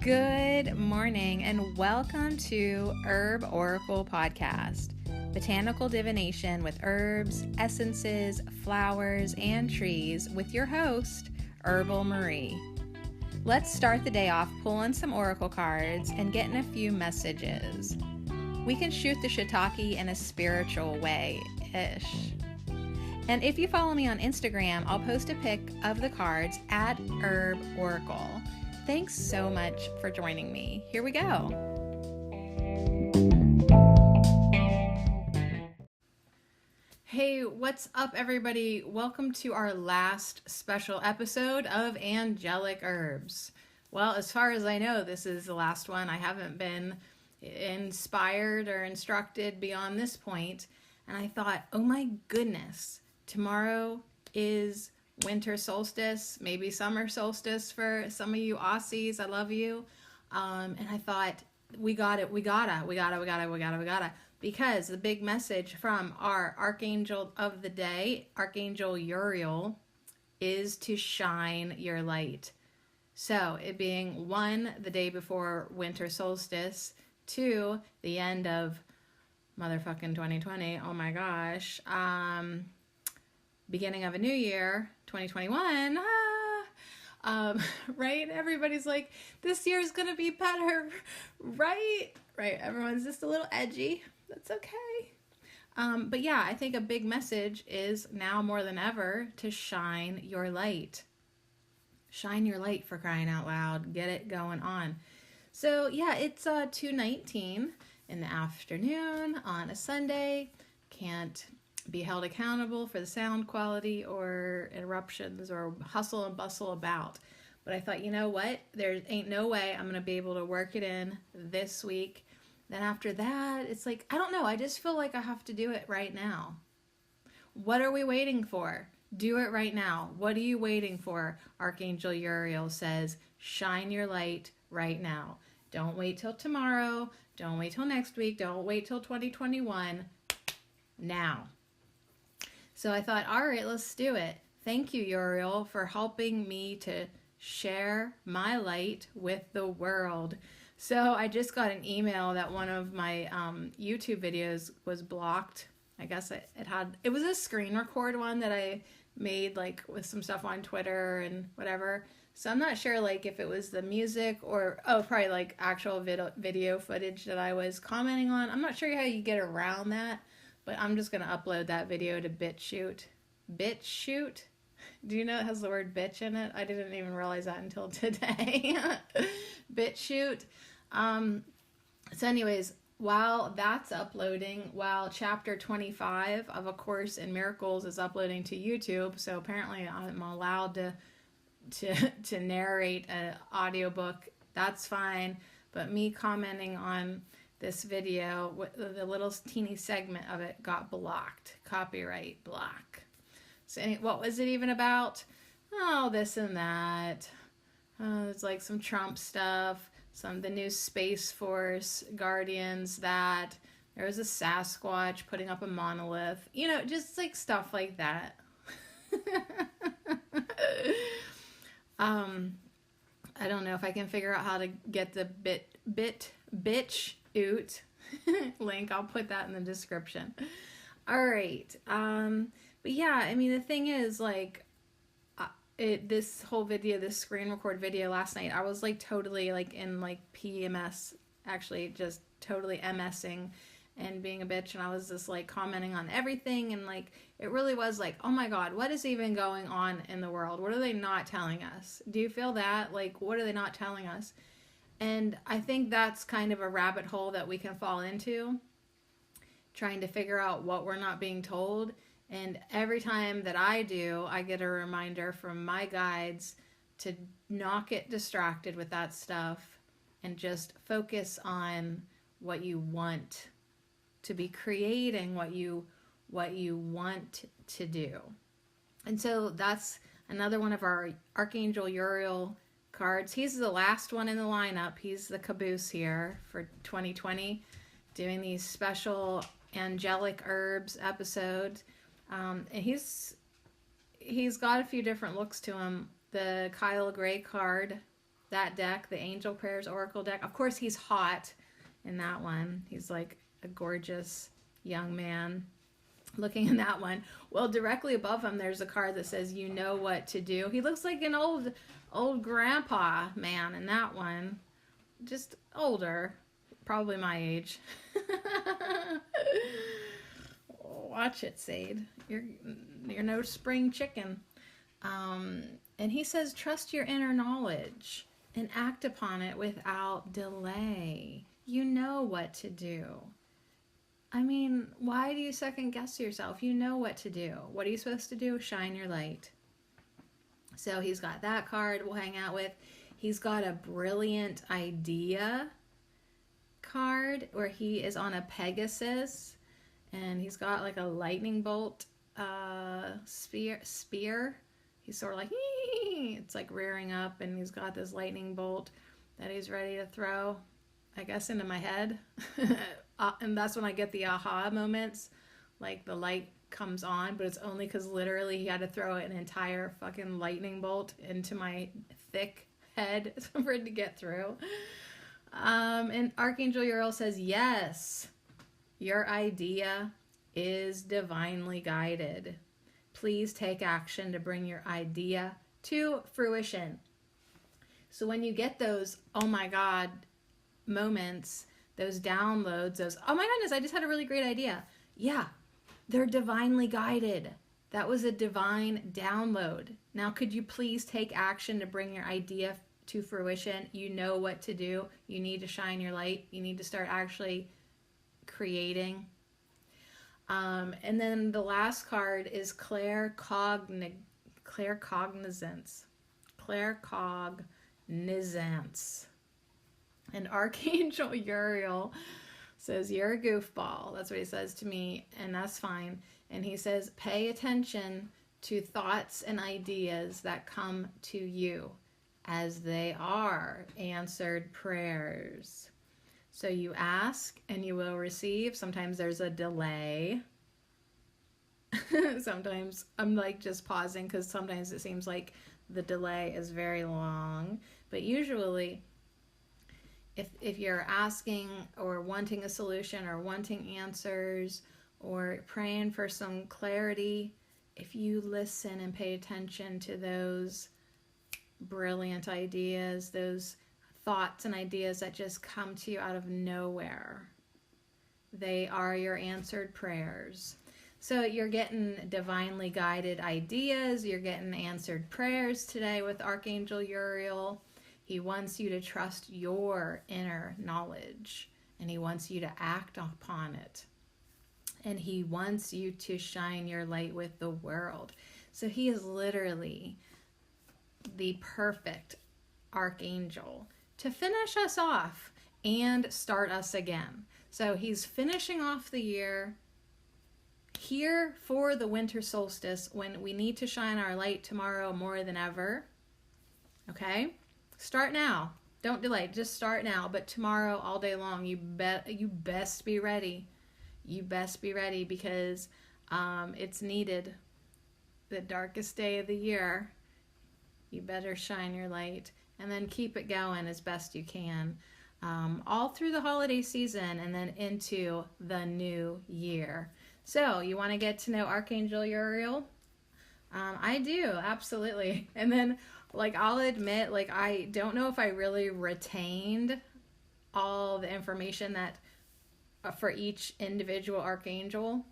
Good morning and welcome to Herb Oracle Podcast, botanical divination with herbs, essences, flowers, and trees with your host, Herbal Marie. Let's start the day off pulling some oracle cards and getting a few messages. We can shoot the shiitake in a spiritual way-ish. And if you follow me on Instagram, I'll post a pic of the cards at Herb Oracle. Thanks so much for joining me. Here we go. Hey, what's up, everybody? Welcome to our last special episode of Angelic Herbs. Well, as far as I know, this is the last one. I haven't been inspired or instructed beyond this point. And I thought, oh my goodness, tomorrow is winter solstice, maybe summer solstice for some of you Aussies. I love you. And I thought, we gotta, because the big message from our Archangel of the day, Archangel Uriel, is to shine your light. So it being 1, the day before winter solstice, 2, the end of motherfucking 2020. Oh my gosh. Beginning of a new year, 2021, right? Everybody's like, this year is gonna be better, right? Everyone's just a little edgy. That's okay. But yeah, I think a big message is now more than ever to shine your light. Shine your light, for crying out loud. Get it going on. So yeah, it's 2:19 in the afternoon on a Sunday. Can't be held accountable for the sound quality or interruptions or hustle and bustle about. But I thought, you know what? There ain't no way I'm going to be able to work it in this week. Then after that, it's like, I don't know. I just feel like I have to do it right now. What are we waiting for? Do it right now. What are you waiting for? Archangel Uriel says, shine your light right now. Don't wait till tomorrow. Don't wait till next week. Don't wait till 2021. Now. So I thought, all right, let's do it. Thank you, Uriel, for helping me to share my light with the world. So I just got an email that one of my YouTube videos was blocked. I guess it was a screen record one that I made like with some stuff on Twitter and whatever. So I'm not sure like if it was the music or, probably like actual video footage that I was commenting on. I'm not sure how you get around that. But I'm just going to upload that video to BitChute. BitChute? Do you know it has the word bitch in it? I didn't even realize that until today. BitChute. So anyways, while that's uploading, while chapter 25 of A Course in Miracles is uploading to YouTube, so apparently I'm allowed to narrate an audiobook, that's fine. But me commenting on this video, the little teeny segment of it got blocked. Copyright block. So what was it even about? Oh, this and that. It's like some Trump stuff, the new Space Force Guardians, that there was a Sasquatch putting up a monolith. You know, just like stuff like that. I don't know if I can figure out how to get the BitChute link. I'll put that in the description. All right. But yeah, I mean, the thing is, like, this whole video, this screen record video last night, I was like totally like in like PMS, actually just totally MSing and being a bitch, and I was just like commenting on everything, and like it really was like, oh my god, what is even going on in the world? What are they not telling us? Do you feel that? Like, what are they not telling us? And I think that's kind of a rabbit hole that we can fall into, trying to figure out what we're not being told. And every time that I do, I get a reminder from my guides to not get distracted with that stuff and just focus on what you want to be creating, what you want to do. And so that's another one of our Archangel Uriel cards. He's the last one in the lineup. He's the caboose here for 2020, doing these special angelic herbs episodes. And he's got a few different looks to him. The Kyle Gray card that deck, the Angel Prayers Oracle deck. Of course, he's hot in that one. He's like a gorgeous young man looking in that one. Well, directly above him, there's a card that says, you know what to do. He looks like an old grandpa man in that one. Just older. Probably my age. Watch it, Sade. You're no spring chicken. And he says, trust your inner knowledge and act upon it without delay. You know what to do. I mean, why do you second guess yourself? You know what to do. What are you supposed to do? Shine your light. So he's got that card we'll hang out with. He's got a brilliant idea card where he is on a Pegasus and he's got like a lightning bolt spear. He's sort of like, it's like rearing up, and he's got this lightning bolt that he's ready to throw, I guess, into my head. And that's when I get the aha moments, like the light comes on, but it's only because literally he had to throw an entire fucking lightning bolt into my thick head for it to get through. And Archangel Uriel says, yes, your idea is divinely guided. Please take action to bring your idea to fruition. So when you get those, oh my God, moments, those downloads, those, oh my goodness, I just had a really great idea. Yeah, they're divinely guided. That was a divine download. Now, could you please take action to bring your idea to fruition? You know what to do. You need to shine your light. You need to start actually creating. And then the last card is claircognizance. Claircognizance. And Archangel Uriel says, you're a goofball. That's what he says to me, and that's fine. And he says, pay attention to thoughts and ideas that come to you as they are answered prayers. So you ask and you will receive. Sometimes there's a delay. Sometimes I'm like just pausing because sometimes it seems like the delay is very long. But usually, if you're asking or wanting a solution or wanting answers or praying for some clarity, if you listen and pay attention to those brilliant ideas, those thoughts and ideas that just come to you out of nowhere, they are your answered prayers. So you're getting divinely guided ideas, you're getting answered prayers today with Archangel Uriel. He wants you to trust your inner knowledge, and he wants you to act upon it. And he wants you to shine your light with the world. So he is literally the perfect archangel to finish us off and start us again. So he's finishing off the year here for the winter solstice when we need to shine our light tomorrow more than ever. Okay? Start now. Don't delay. Just start now. But tomorrow, all day long, you best be ready. You best be ready because it's needed. The darkest day of the year. You better shine your light. And then keep it going as best you can. All through the holiday season and then into the new year. So, you want to get to know Archangel Uriel? I do, absolutely. And then, like, I'll admit, like, I don't know if I really retained all the information that for each individual archangel.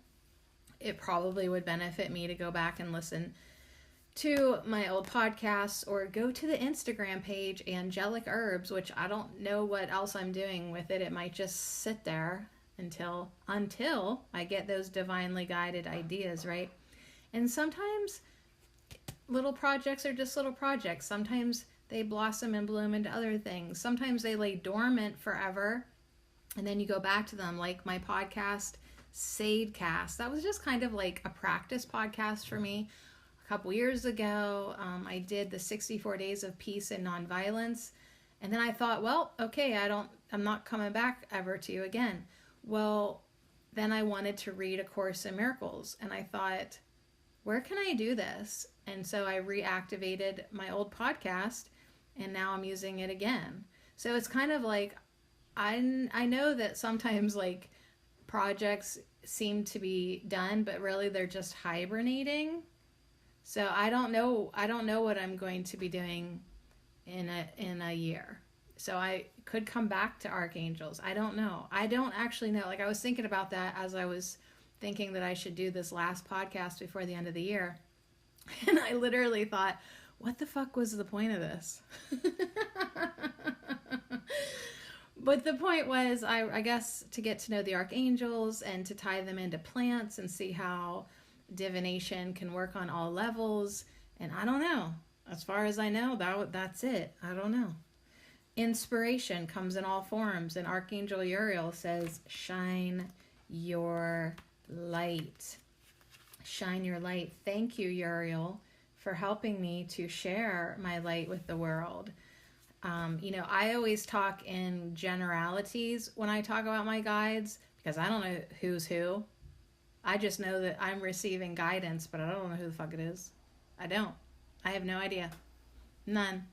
It probably would benefit me to go back and listen to my old podcasts or go to the Instagram page, Angelic Herbs, which I don't know what else I'm doing with it. It might just sit there until I get those divinely guided ideas, right? And sometimes little projects are just little projects. Sometimes they blossom and bloom into other things. Sometimes they lay dormant forever, and then you go back to them, like my podcast, Sadecast. That was just kind of like a practice podcast for me. A couple years ago, I did the 64 Days of Peace and Nonviolence, and then I thought, well, okay, I'm not coming back ever to you again. Well, then I wanted to read A Course in Miracles, and I thought, where can I do this? And so I reactivated my old podcast, and now I'm using it again. So it's kind of like, I know that sometimes like projects seem to be done, but really they're just hibernating. So I don't know what I'm going to be doing in a year. So I could come back to archangels. I don't know. I don't actually know. Like, I was thinking about that as I was thinking that I should do this last podcast before the end of the year. And I literally thought, what the fuck was the point of this? But the point was, I guess, to get to know the archangels and to tie them into plants and see how divination can work on all levels. And I don't know. As far as I know, that's it. I don't know. Inspiration comes in all forms, and Archangel Uriel says, shine your light. Shine your light. Thank you, Uriel, for helping me to share my light with the world. I always talk in generalities when I talk about my guides, because I don't know who's who. I just know that I'm receiving guidance, but I don't know who the fuck it is. I don't. I have no idea. None.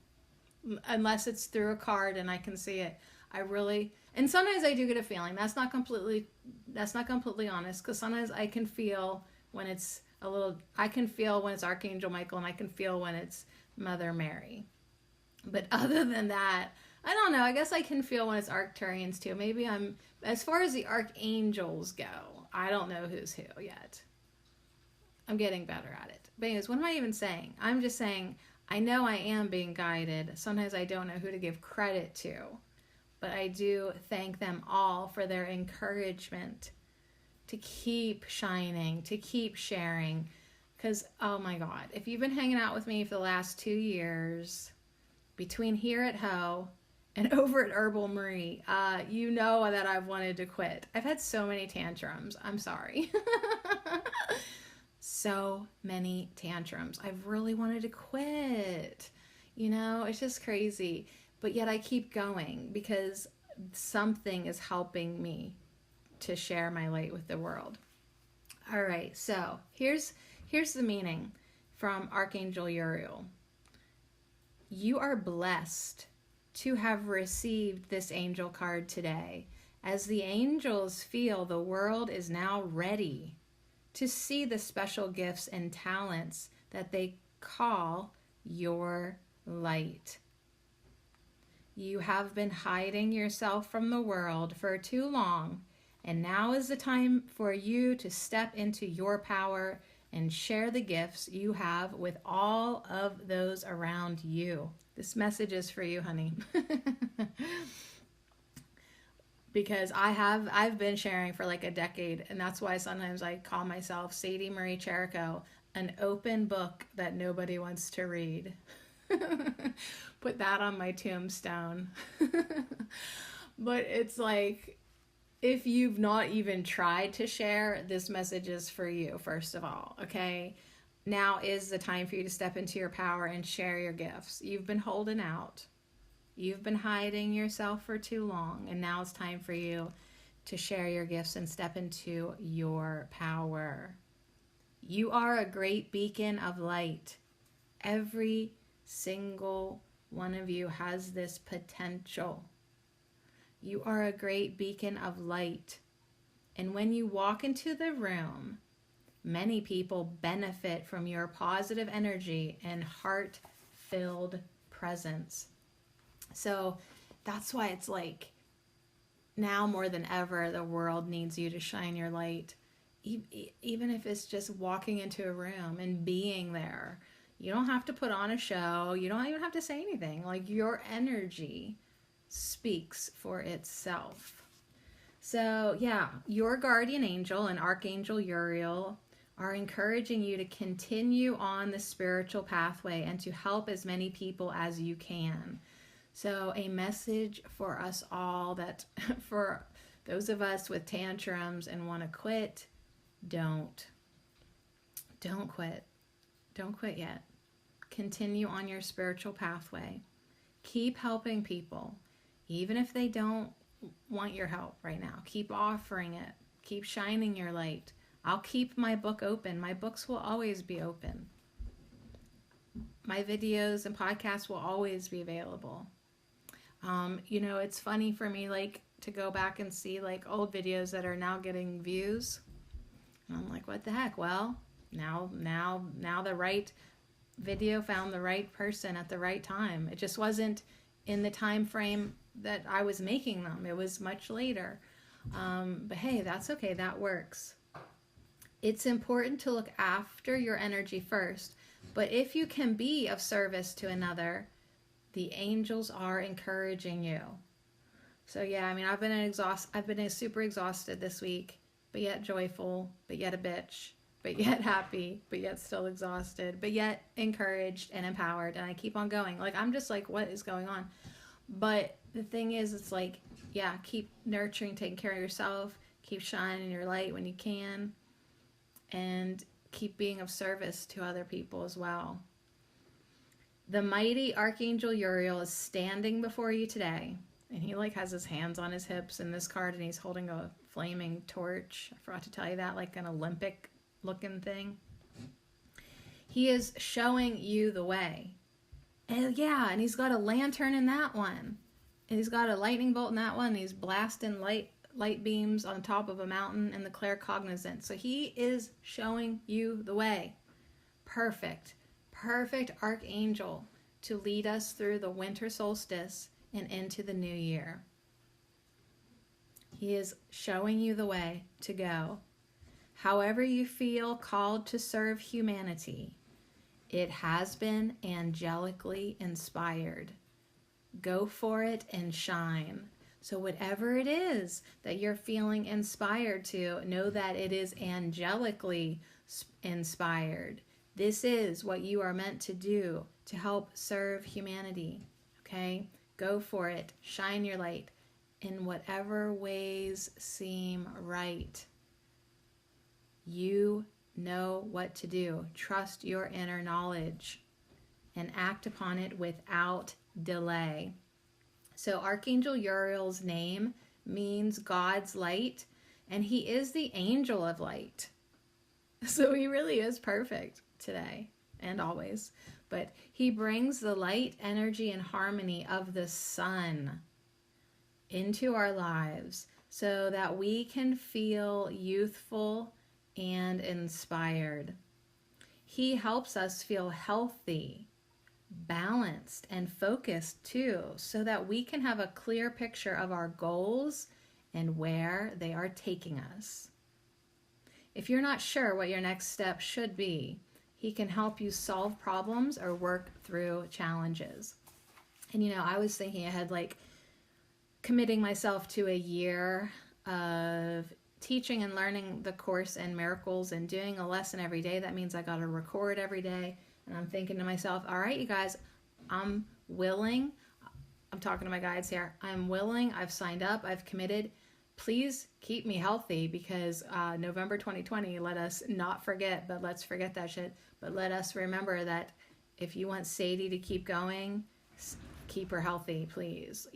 Unless it's through a card and I can see it. And sometimes I do get a feeling. That's not completely honest, because sometimes I can feel when it's Archangel Michael, and I can feel when it's Mother Mary. But other than that, I don't know. I guess I can feel when it's Arcturians too. Maybe as far as the archangels go, I don't know who's who yet. I'm getting better at it. But anyways, what am I even saying? I'm just saying, I know I am being guided. Sometimes I don't know who to give credit to, but I do thank them all for their encouragement to keep shining, to keep sharing. Because, oh my God, if you've been hanging out with me for the last 2 years, between here at Ho and over at Herbal Marie, you know that I've wanted to quit. I've had so many tantrums. I'm sorry. So many tantrums. I've really wanted to quit. It's just crazy. But yet I keep going because something is helping me to share my light with the world. All right, so here's the meaning from Archangel Uriel. You are blessed to have received this angel card today, as the angels feel the world is now ready to see the special gifts and talents that they call your light. You have been hiding yourself from the world for too long, and now is the time for you to step into your power and share the gifts you have with all of those around you. This message is for you, honey. Because I've been sharing for like a decade, and that's why sometimes I call myself Sadie Marie Cherico, an open book that nobody wants to read. Put that on my tombstone. But it's like, if you've not even tried to share, this message is for you, first of all, okay? Now is the time for you to step into your power and share your gifts. You've been holding out. You've been hiding yourself for too long, and now it's time for you to share your gifts and step into your power. You are a great beacon of light. Every single one of you has this potential. You are a great beacon of light. And when you walk into the room, many people benefit from your positive energy and heart-filled presence. So that's why it's like, now more than ever, the world needs you to shine your light. Even if it's just walking into a room and being there. You don't have to put on a show. You don't even have to say anything. Like, your energy speaks for itself. So yeah, your guardian angel and Archangel Uriel are encouraging you to continue on the spiritual pathway and to help as many people as you can. So a message for us all, that for those of us with tantrums and want to quit, don't quit. Don't quit yet. Continue on your spiritual pathway. Keep helping people, even if they don't want your help right now. Keep offering it. Keep shining your light. I'll keep my book open. My books will always be open. My videos and podcasts will always be available. It's funny for me, like, to go back and see, like, old videos that are now getting views. And I'm like, what the heck? Well, now the right video found the right person at the right time. It just wasn't in the time frame that I was making them. It was much later. But hey, that's okay. That works. It's important to look after your energy first. But if you can be of service to another, the angels are encouraging you. So yeah, I mean, I've been super exhausted this week, but yet joyful, but yet a bitch, but yet happy, but yet still exhausted, but yet encouraged and empowered. And I keep on going. Like, I'm just like, what is going on? But the thing is, it's like, yeah, keep nurturing, taking care of yourself, keep shining your light when you can, and keep being of service to other people as well. The mighty Archangel Uriel is standing before you today, and he like has his hands on his hips in this card, and he's holding a flaming torch. I forgot to tell you that, like an Olympic looking thing. He is showing you the way. And yeah, and he's got a lantern in that one. And he's got a lightning bolt in that one. And he's blasting light beams on top of a mountain in the claircognizant. So he is showing you the way. Perfect archangel to lead us through the winter solstice and into the new year. He is showing you the way to go. However you feel called to serve humanity, it has been angelically inspired. Go for it and shine. So whatever it is that you're feeling inspired to, know that it is angelically inspired. This is what you are meant to do to help serve humanity. Okay? Go for it. Shine your light in whatever ways seem right. You know what to do. Trust your inner knowledge and act upon it without delay. So Archangel Uriel's name means God's light, and he is the angel of light. So he really is perfect today and always. But he brings the light, energy, and harmony of the sun into our lives so that we can feel youthful and inspired. He helps us feel healthy, balanced, and focused too, so that we can have a clear picture of our goals and where they are taking us. If you're not sure what your next step should be, he can help you solve problems or work through challenges. And I was thinking ahead, like committing myself to a year of teaching and learning the Course in Miracles and doing a lesson every day. That means I got to record every day. And I'm thinking to myself, all right, you guys, I'm willing. I'm talking to my guides here. I'm willing. I've signed up. I've committed. Please keep me healthy, because November 2020, let us not forget, but let's forget that shit. But let us remember that if you want Sadie to keep going, keep her healthy, please,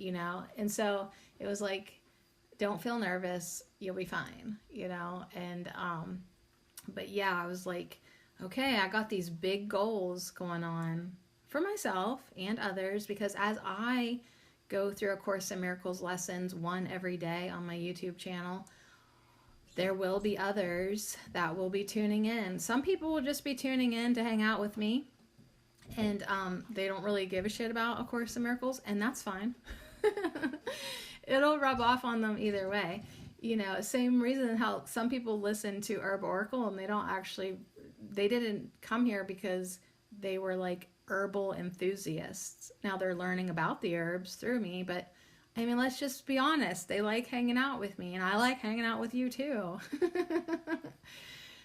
And so it was like, don't feel nervous. You'll be fine, And, but yeah, I was like, okay, I got these big goals going on for myself and others, because as I go through A Course in Miracles lessons, one every day on my YouTube channel, there will be others that will be tuning in. Some people will just be tuning in to hang out with me, and they don't really give a shit about A Course in Miracles, and that's fine. It'll rub off on them either way. Same reason how some people listen to Herb Oracle and they didn't come here because they were like herbal enthusiasts. Now they're learning about the herbs through me, but I mean, let's just be honest. They like hanging out with me, and I like hanging out with you too.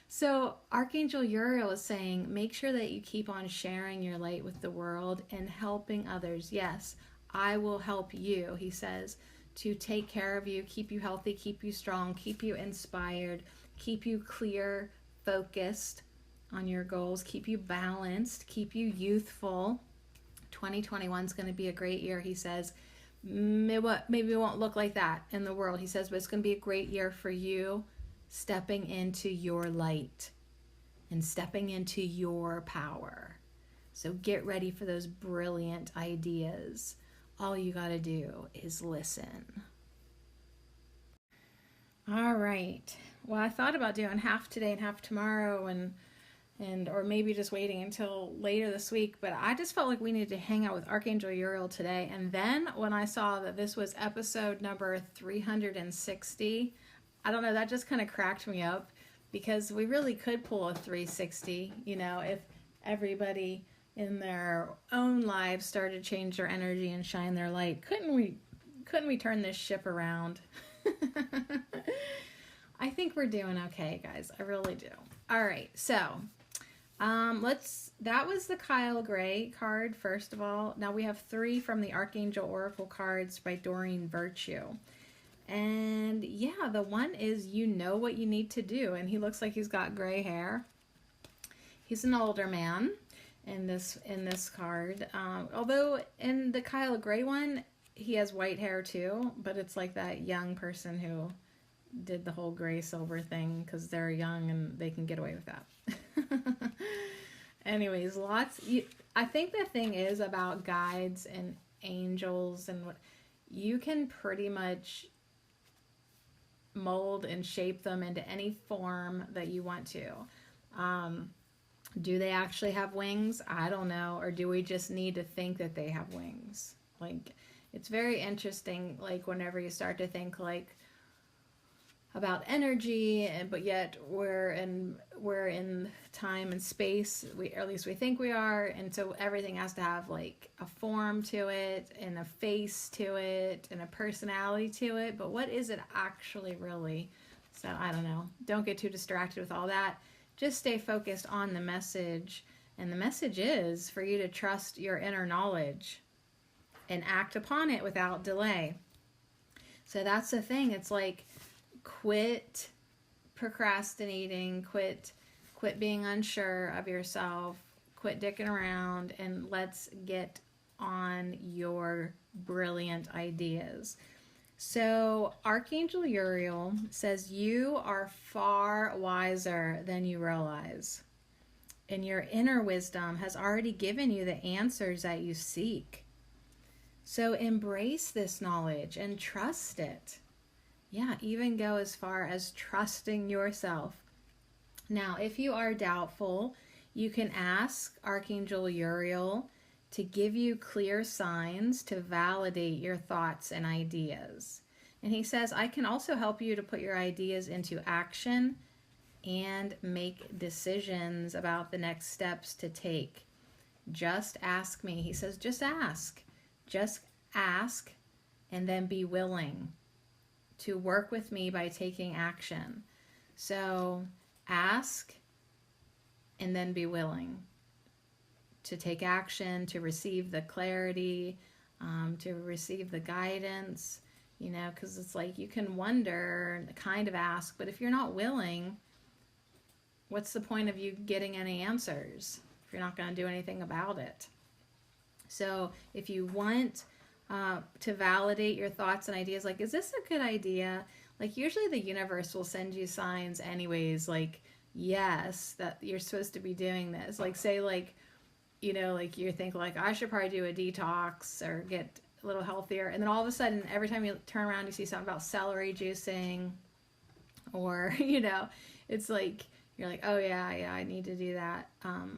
So Archangel Uriel is saying, make sure that you keep on sharing your light with the world and helping others. Yes, I will help you, he says, to take care of you, keep you healthy, keep you strong, keep you inspired, keep you clear, focused on your goals, keep you balanced, keep you youthful. 2021 is going to be a great year, he says. Maybe it won't look like that in the world, he says, but it's going to be a great year for you, stepping into your light and stepping into your power. So get ready for those brilliant ideas. All you got to do is listen. All right. Well, I thought about doing half today and half tomorrow and or maybe just waiting until later this week, but I just felt like we needed to hang out with Archangel Uriel today. And then when I saw that this was episode number 360, I don't know, that just kind of cracked me up, because we really could pull a 360, if everybody in their own lives started to change their energy and shine their light. Couldn't we turn this ship around? I think we're doing okay, guys. I really do. All right, so that was the Kyle Gray card, first of all. Now we have 3 from the Archangel Oracle cards by Doreen Virtue. And yeah, the one is you know what you need to do. And he looks like he's got gray hair. He's an older man in this card. Although in the Kyle Gray one, he has white hair too, but it's like that young person who did the whole gray silver thing because they're young and they can get away with that. Anyways, I think the thing is about guides and angels and what you can pretty much mold and shape them into any form that you want to. Do they actually have wings? I don't know. Or do we just need to think that they have wings? Like, it's very interesting, like, whenever you start to think, like, about energy, but yet we're in time and space, or at least we think we are, and so everything has to have like a form to it and a face to it and a personality to it, but what is it actually really? So I don't know. Don't get too distracted with all that. Just stay focused on the message, and the message is for you to trust your inner knowledge and act upon it without delay. So that's the thing. It's like, quit procrastinating, quit being unsure of yourself, quit dicking around, and let's get on your brilliant ideas. So Archangel Uriel says you are far wiser than you realize, and your inner wisdom has already given you the answers that you seek. So embrace this knowledge and trust it. Yeah, even go as far as trusting yourself. Now, if you are doubtful, you can ask Archangel Uriel to give you clear signs to validate your thoughts and ideas. And he says, I can also help you to put your ideas into action and make decisions about the next steps to take. Just ask me. He says, just ask. Just ask, and then be willing to work with me by taking action. So ask and then be willing to take action, to receive the clarity, to receive the guidance, because it's like you can wonder, kind of ask, but if you're not willing, what's the point of you getting any answers if you're not going to do anything about it? So if you want to validate your thoughts and ideas, like, is this a good idea? Like, usually the universe will send you signs anyways, like, yes, that you're supposed to be doing this. Like, say, like, like you think, like, I should probably do a detox or get a little healthier. And then all of a sudden, every time you turn around, you see something about celery juicing, or, it's like, you're like, oh yeah, I need to do that.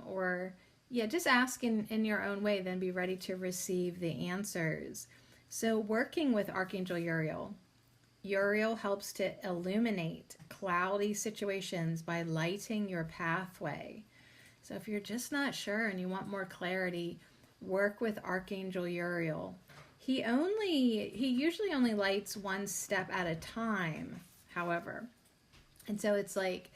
Or yeah, just ask in your own way, then be ready to receive the answers. So working with Archangel Uriel helps to illuminate cloudy situations by lighting your pathway. So if you're just not sure and you want more clarity, work with Archangel Uriel. He usually only lights one step at a time, however. And so it's like,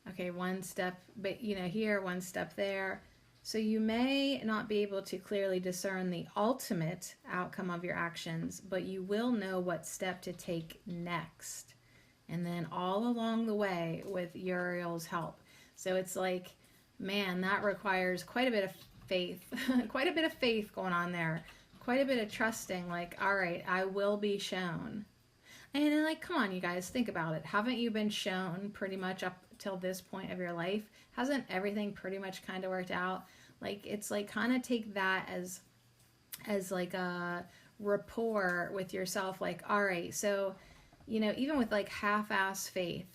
okay, one step, but here, one step there. So you may not be able to clearly discern the ultimate outcome of your actions, but you will know what step to take next. And then all along the way with Uriel's help. So it's like, man, that requires quite a bit of faith, quite a bit of faith going on there, quite a bit of trusting, like, all right, I will be shown. And then, like, come on, you guys, think about it. Haven't you been shown pretty much up till this point of your life? Hasn't everything pretty much kind of worked out? Like, it's like kind of take that as like a rapport with yourself. Like, all right, so, you know, even with like half-ass faith,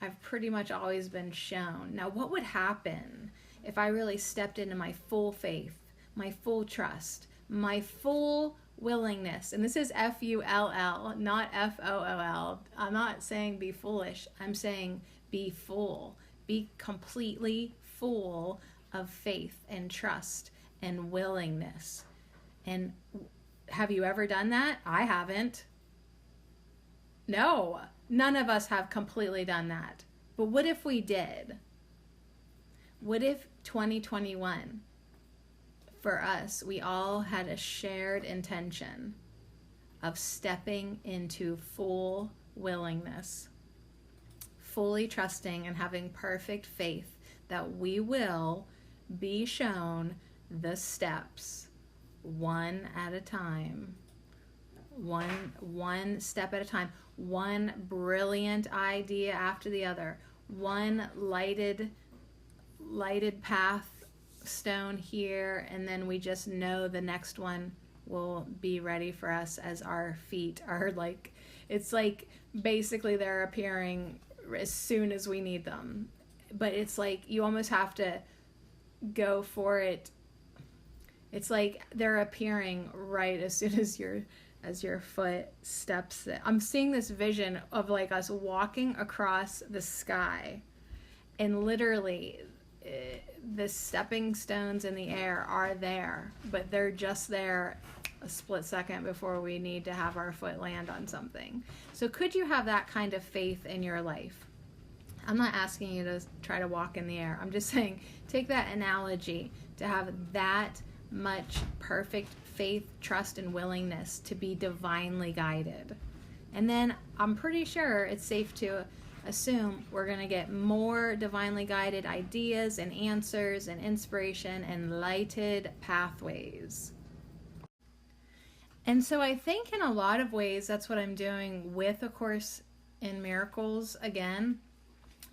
I've pretty much always been shown. Now, what would happen if I really stepped into my full faith, my full trust, my full willingness? And this is Full, not Fool. I'm not saying be foolish. I'm saying be full. Be completely full of faith and trust and willingness. And have you ever done that? I haven't. No, none of us have completely done that. But what if we did? What if 2021, for us, we all had a shared intention of stepping into full willingness, fully trusting and having perfect faith that we will be shown the steps one at a time, one step at a time, one brilliant idea after the other, one lighted path stone here, and then we just know the next one will be ready for us as our feet are like, it's like basically they're appearing as soon as we need them. But it's like you almost have to go for it. It's like they're appearing right as soon as your foot steps it. I'm seeing this vision of like us walking across the sky, and literally the stepping stones in the air are there, but they're just there a split second before we need to have our foot land on something. So could you have that kind of faith in your life? I'm not asking you to try to walk in the air. I'm just saying, take that analogy to have that much perfect faith, trust, and willingness to be divinely guided. And then I'm pretty sure it's safe to assume we're going to get more divinely guided ideas and answers and inspiration and lighted pathways. And so I think in a lot of ways that's what I'm doing with A Course in Miracles again.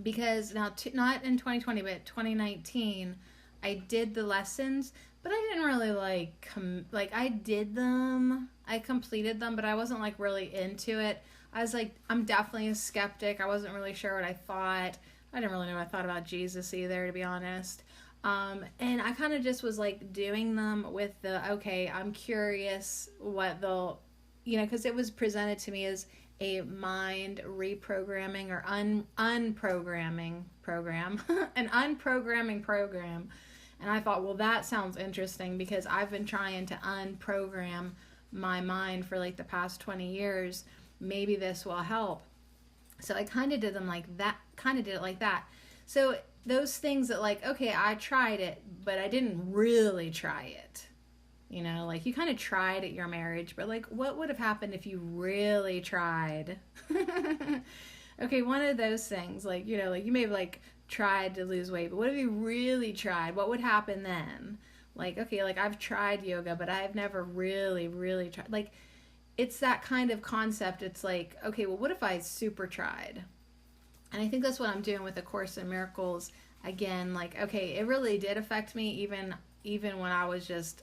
Because now, not in 2020, but 2019, I did the lessons, but I didn't really like I did them, I completed them, but I wasn't like really into it. I was like, I'm definitely a skeptic. I wasn't really sure what I thought. I didn't really know what I thought about Jesus either, to be honest. And I kind of just was like doing them with the, okay, I'm curious what they'll, you know, because it was presented to me as a mind reprogramming or unprogramming program, an unprogramming program. And I thought, well, that sounds interesting because I've been trying to unprogram my mind for like the past 20 years. Maybe this will help. So I kind of did them like that, kind of did it like that. So those things that like, okay, I tried it, but I didn't really try it. You know, like you kind of tried at your marriage, but like what would have happened if you really tried? Okay, one of those things, like, you know, like you may have like tried to lose weight, but what if you really tried? What would happen then? Like, okay, like I've tried yoga, but I've never really tried. Like, it's that kind of concept. It's like, okay, well, what if I super tried? And I think that's what I'm doing with A Course in Miracles. Again, like, okay, it really did affect me even when I was just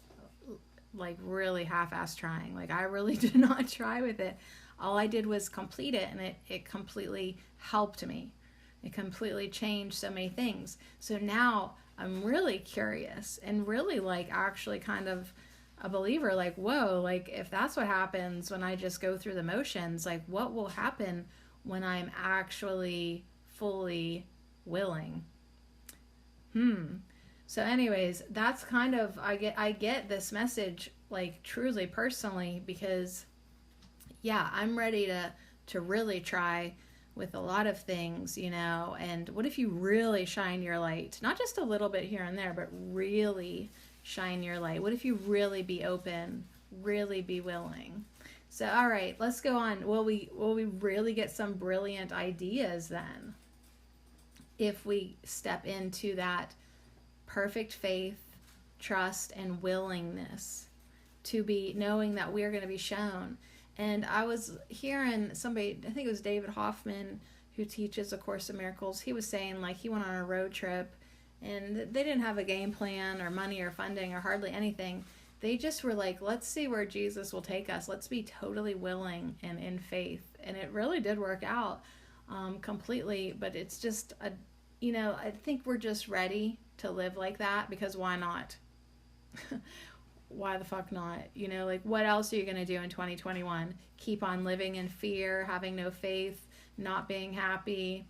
like really half-assed trying. Like I really did not try with it. All I did was complete it, and it completely helped me. It completely changed so many things. So now I'm really curious and really like actually kind of a believer, like, whoa, like if that's what happens when I just go through the motions, like what will happen when I'm actually fully willing? So anyways, that's kind of, I get this message like truly personally because yeah, I'm ready to really try with a lot of things, you know. And what if you really shine your light? Not just a little bit here and there, but really shine your light. What if you really be open, really be willing? So, all right, let's go on. Will we really get some brilliant ideas then if we step into that perfect faith, trust, and willingness to be knowing that we're going to be shown? And I was hearing somebody, I think it was David Hoffman, who teaches A Course in Miracles. He was saying like he went on a road trip and they didn't have a game plan or money or funding or hardly anything. They just were like, let's see where Jesus will take us. Let's be totally willing and in faith. And it really did work out completely. But it's just, I think we're just ready to live like that, because why not? Why the fuck not? Like, what else are you going to do in 2021? Keep on living in fear, having no faith, not being happy?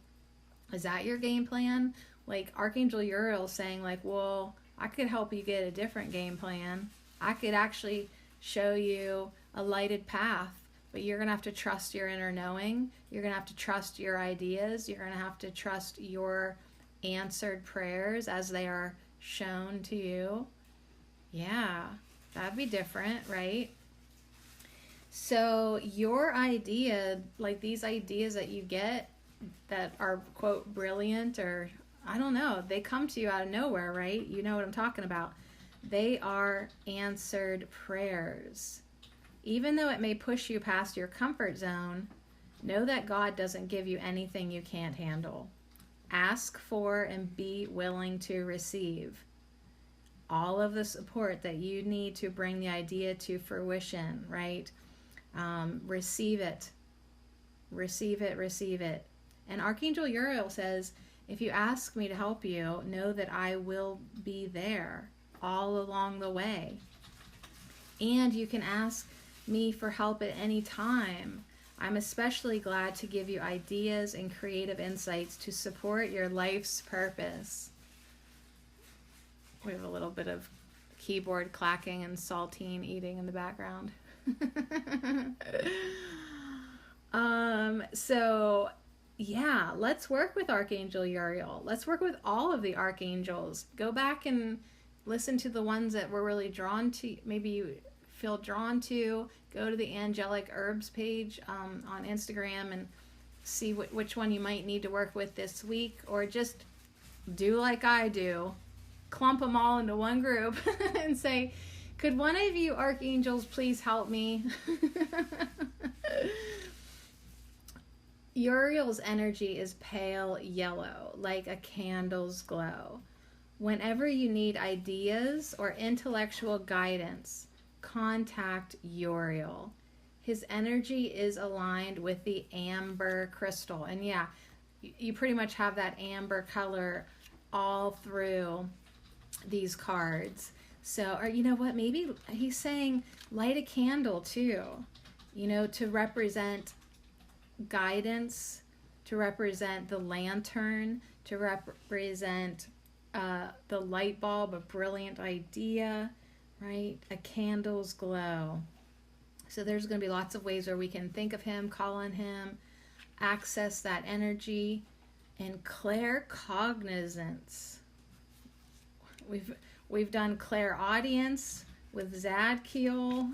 Is that your game plan? Like Archangel Uriel saying, like, well, I could help you get a different game plan. I could actually show you a lighted path, but you're going to have to trust your inner knowing. You're going to have to trust your ideas. You're going to have to trust your answered prayers as they are shown to you. Yeah, that'd be different, right? So your idea, like these ideas that you get that are, quote, brilliant, or I don't know, they come to you out of nowhere, right? You know what I'm talking about. They are answered prayers. Even though it may push you past your comfort zone, know that God doesn't give you anything you can't handle. Ask for and be willing to receive all of the support that you need to bring the idea to fruition, right? Receive it. Receive it, receive it. And Archangel Uriel says, if you ask me to help you, know that I will be there all along the way. And you can ask me for help at any time. I'm especially glad to give you ideas and creative insights to support your life's purpose. We have a little bit of keyboard clacking and saltine eating in the background. So yeah, let's work with Archangel Uriel. Let's work with all of the archangels. Go back and listen to the ones that we're really drawn to. Maybe you feel drawn to. Go to the Angelic Herbs page on Instagram and see which one you might need to work with this week, or just do like I do. Clump them all into one group and say, could one of you archangels please help me? Uriel's energy is pale yellow, like a candle's glow. Whenever you need ideas or intellectual guidance, contact Uriel. His energy is aligned with the amber crystal. And yeah, you pretty much have that amber color all through these cards. So, or you know what, maybe he's saying light a candle too, to represent guidance, to represent the lantern, to represent the light bulb, a brilliant idea, right? A candle's glow. So there's going to be lots of ways where we can think of him, call on him, access that energy, and claircognizance. We've done clairaudience with Zadkiel.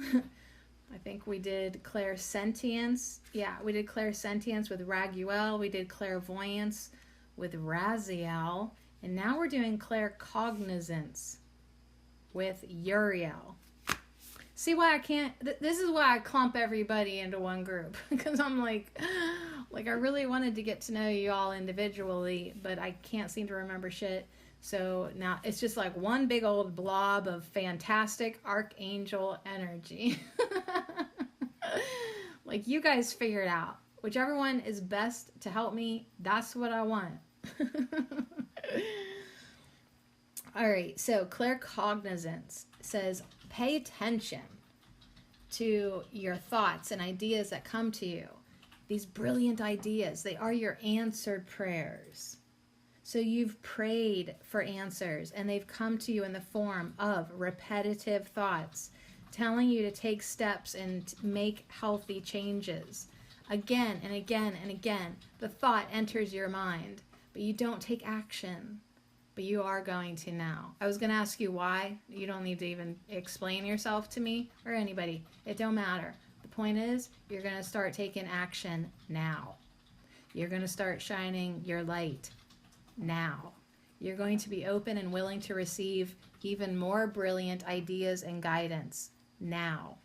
I think we did clairsentience. Yeah, we did clairsentience with Raguel. We did clairvoyance with Raziel. And now we're doing claircognizance with Uriel. See why I can't, this is why I clump everybody into one group. Because I'm like I really wanted to get to know you all individually, but I can't seem to remember shit. So now it's just like one big old blob of fantastic archangel energy. Like, you guys figure it out. Whichever one is best to help me, that's what I want. All right, so claircognizance says pay attention to your thoughts and ideas that come to you. These brilliant ideas, they are your answered prayers. So you've prayed for answers, and they've come to you in the form of repetitive thoughts, telling you to take steps and make healthy changes. Again and again and again, the thought enters your mind, but you don't take action. But you are going to now. I was going to ask you why. You don't need to even explain yourself to me or anybody. It don't matter. The point is, you're going to start taking action now. You're going to start shining your light now. You're going to be open and willing to receive even more brilliant ideas and guidance now.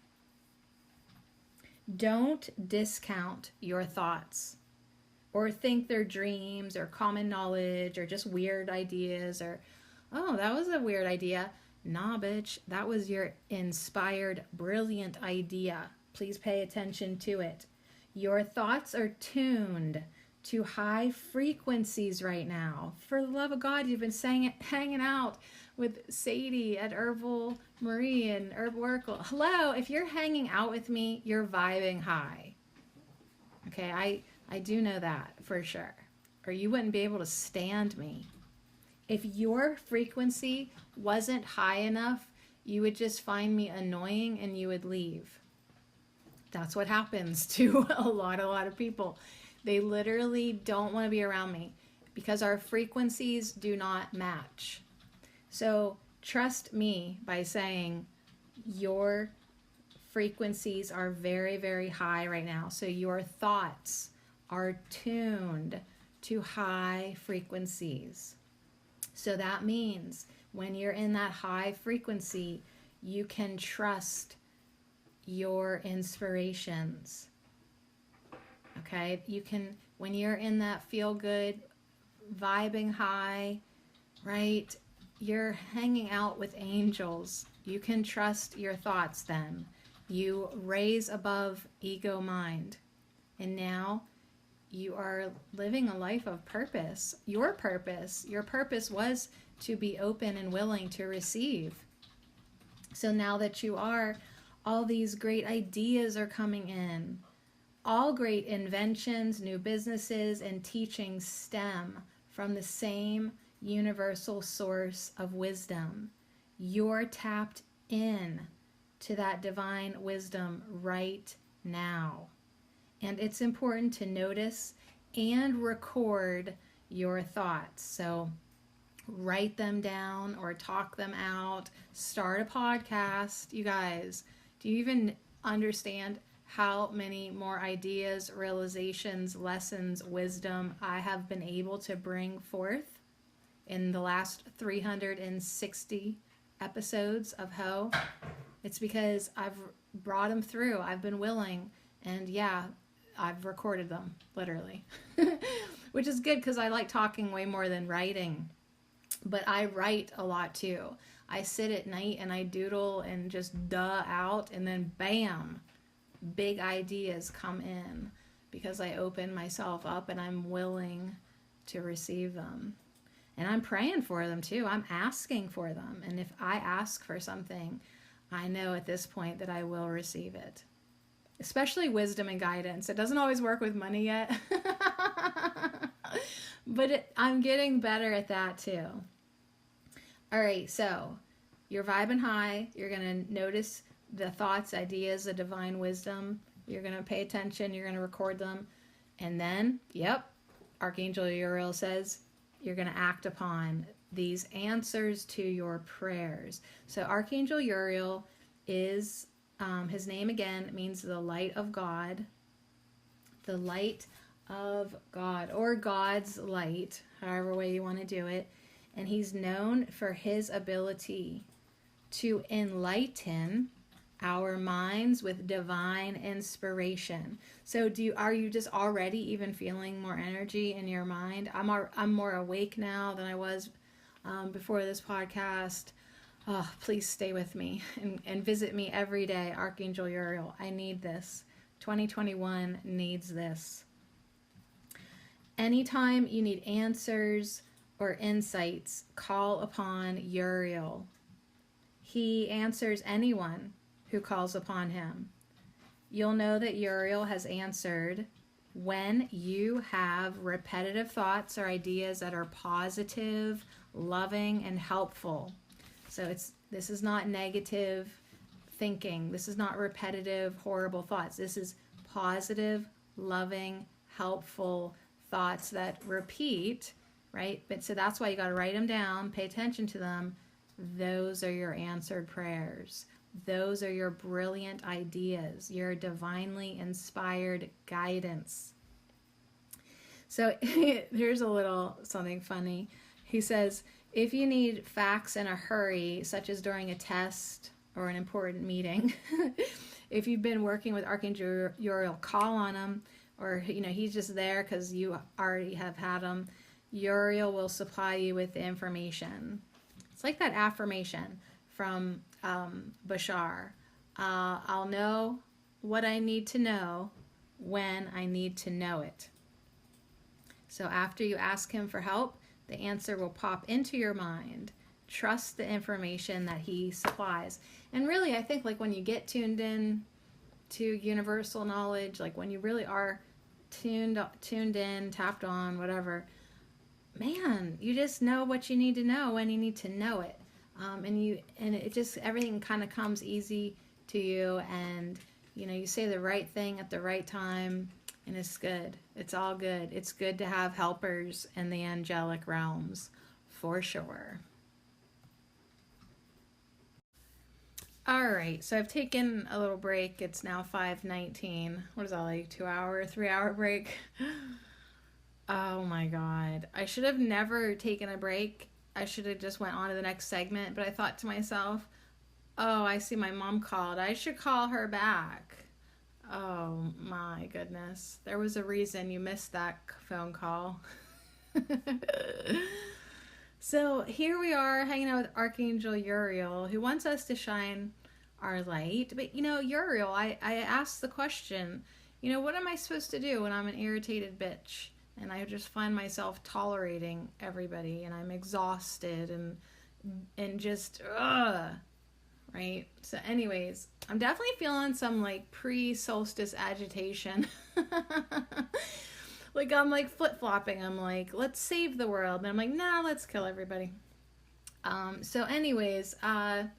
Don't discount your thoughts or think they're dreams or common knowledge or just weird ideas or Oh, that was a weird idea. Nah, bitch, that was your inspired, brilliant idea. Please pay attention to it. Your thoughts are tuned to high frequencies right now. For the love of God, you've been hanging out with Sadie at Herbal Marie and Herbal Oracle. Hello, if you're hanging out with me, you're vibing high. Okay, I do know that for sure. Or you wouldn't be able to stand me. If your frequency wasn't high enough, you would just find me annoying and you would leave. That's what happens to a lot of people. They literally don't want to be around me because our frequencies do not match. So trust me by saying your frequencies are very, very high right now. So your thoughts are tuned to high frequencies. So that means when you're in that high frequency, you can trust your inspirations. Okay? You can, when you're in that feel good, vibing high, right? You're hanging out with angels. You can trust your thoughts then. You raise above ego mind. And now you are living a life of purpose. Your purpose was to be open and willing to receive. So now that you are, all these great ideas are coming in. All great inventions, new businesses, and teachings stem from the same universal source of wisdom. You're tapped in to that divine wisdom right now. And it's important to notice and record your thoughts. So write them down or talk them out. Start a podcast. You guys, do you even understand how many more ideas, realizations, lessons, wisdom I have been able to bring forth in the last 360 episodes of Ho? It's because I've brought them through. I've been willing. And yeah, I've recorded them, literally. Which is good because I like talking way more than writing. But I write a lot too. I sit at night and I doodle and just duh out, and then bam, big ideas come in because I open myself up and I'm willing to receive them. And I'm praying for them too. I'm asking for them. And if I ask for something, I know at this point that I will receive it. Especially wisdom and guidance. It doesn't always work with money yet. But I'm getting better at that too. All right, so you're vibing high. You're going to notice the thoughts, ideas, the divine wisdom. You're going to pay attention. You're going to record them. And then, yep, Archangel Uriel says you're going to act upon these answers to your prayers. So Archangel Uriel is, his name again means the light of God. The light of God, or God's light, however way you want to do it. And he's known for his ability to enlighten our minds with divine inspiration. So are you just already even feeling more energy in your mind? I'm more awake now than I was before this podcast. Oh, please stay with me and visit me every day, Archangel Uriel. I need this. 2021 needs this. Anytime you need answers or insights, call upon Uriel. He answers anyone who calls upon him. You'll know that Uriel has answered when you have repetitive thoughts or ideas that are positive, loving, and helpful. So this is not negative thinking. This is not repetitive, horrible thoughts. This is positive, loving, helpful thoughts that repeat, right? But so that's why you got to write them down, pay attention to them. Those are your answered prayers. Those are your brilliant ideas, your divinely inspired guidance. So here's a little something funny. He says, if you need facts in a hurry, such as during a test or an important meeting, if you've been working with Archangel Uriel, call on him, or he's just there because you already have had him. Uriel will supply you with the information. It's like that affirmation from Bashar. I'll know what I need to know when I need to know it. So after you ask him for help, the answer will pop into your mind. Trust the information that he supplies. And really, I think like when you get tuned in to universal knowledge, like when you really are tuned in, tapped on, whatever, man, you just know what you need to know when you need to know it. And it just, everything kind of comes easy to you, and you say the right thing at the right time, and it's good. It's all good. It's good to have helpers in the angelic realms, for sure. All right, so I've taken a little break. It's now 5:19. What is that, like 2 hour, 3 hour break? Oh my God. I should have never taken a break. I should have just went on to the next segment, but I thought to myself, oh, I see my mom called. I should call her back. Oh my goodness. There was a reason you missed that phone call. So here we are hanging out with Archangel Uriel, who wants us to shine our light. But Uriel, I asked the question, what am I supposed to do when I'm an irritated bitch and I just find myself tolerating everybody and I'm exhausted and just right? So anyways, I'm definitely feeling some like pre-solstice agitation. Like I'm like flip-flopping. I'm like, let's save the world. And I'm like, nah, let's kill everybody. So anyways, I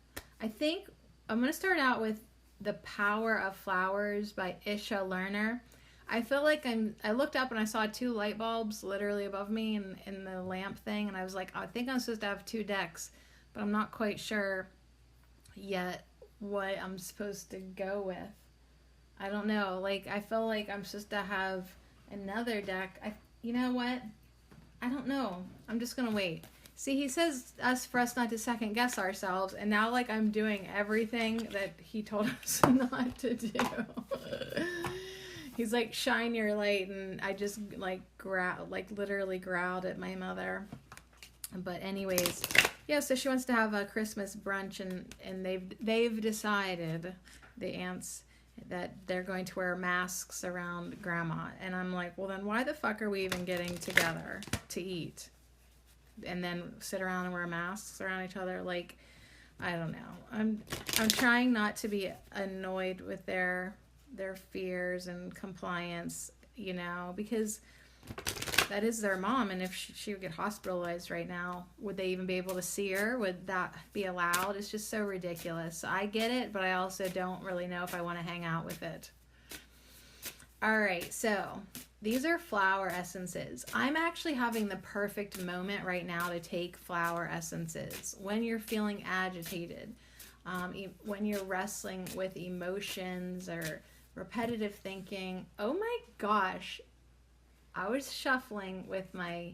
think I'm going to start out with The Power of Flowers by Isha Lerner. I feel like I looked up and I saw 2 light bulbs literally above me in the lamp thing. And I was like, I think I'm supposed to have 2 decks, but I'm not quite sure yet what I'm supposed to go with. I don't know. Like, I feel like I'm supposed to have another deck. You know what? I don't know. I'm just gonna wait. See, he says for us not to second guess ourselves, and now like I'm doing everything that he told us not to do. He's like, shine your light, and I just like literally growled at my mother. But anyways, yeah, so she wants to have a Christmas brunch, and they've decided, the aunts, that they're going to wear masks around grandma. And I'm like, well then why the fuck are we even getting together to eat and then sit around and wear masks around each other? Like, I don't know. I'm trying not to be annoyed with their fears and compliance, because that is their mom, and if she would get hospitalized right now, would they even be able to see her? Would that be allowed? It's just so ridiculous. I get it, but I also don't really know if I want to hang out with it. All right, so these are flower essences. I'm actually having the perfect moment right now to take flower essences when you're feeling agitated, when you're wrestling with emotions or repetitive thinking. Oh my gosh. I was shuffling with my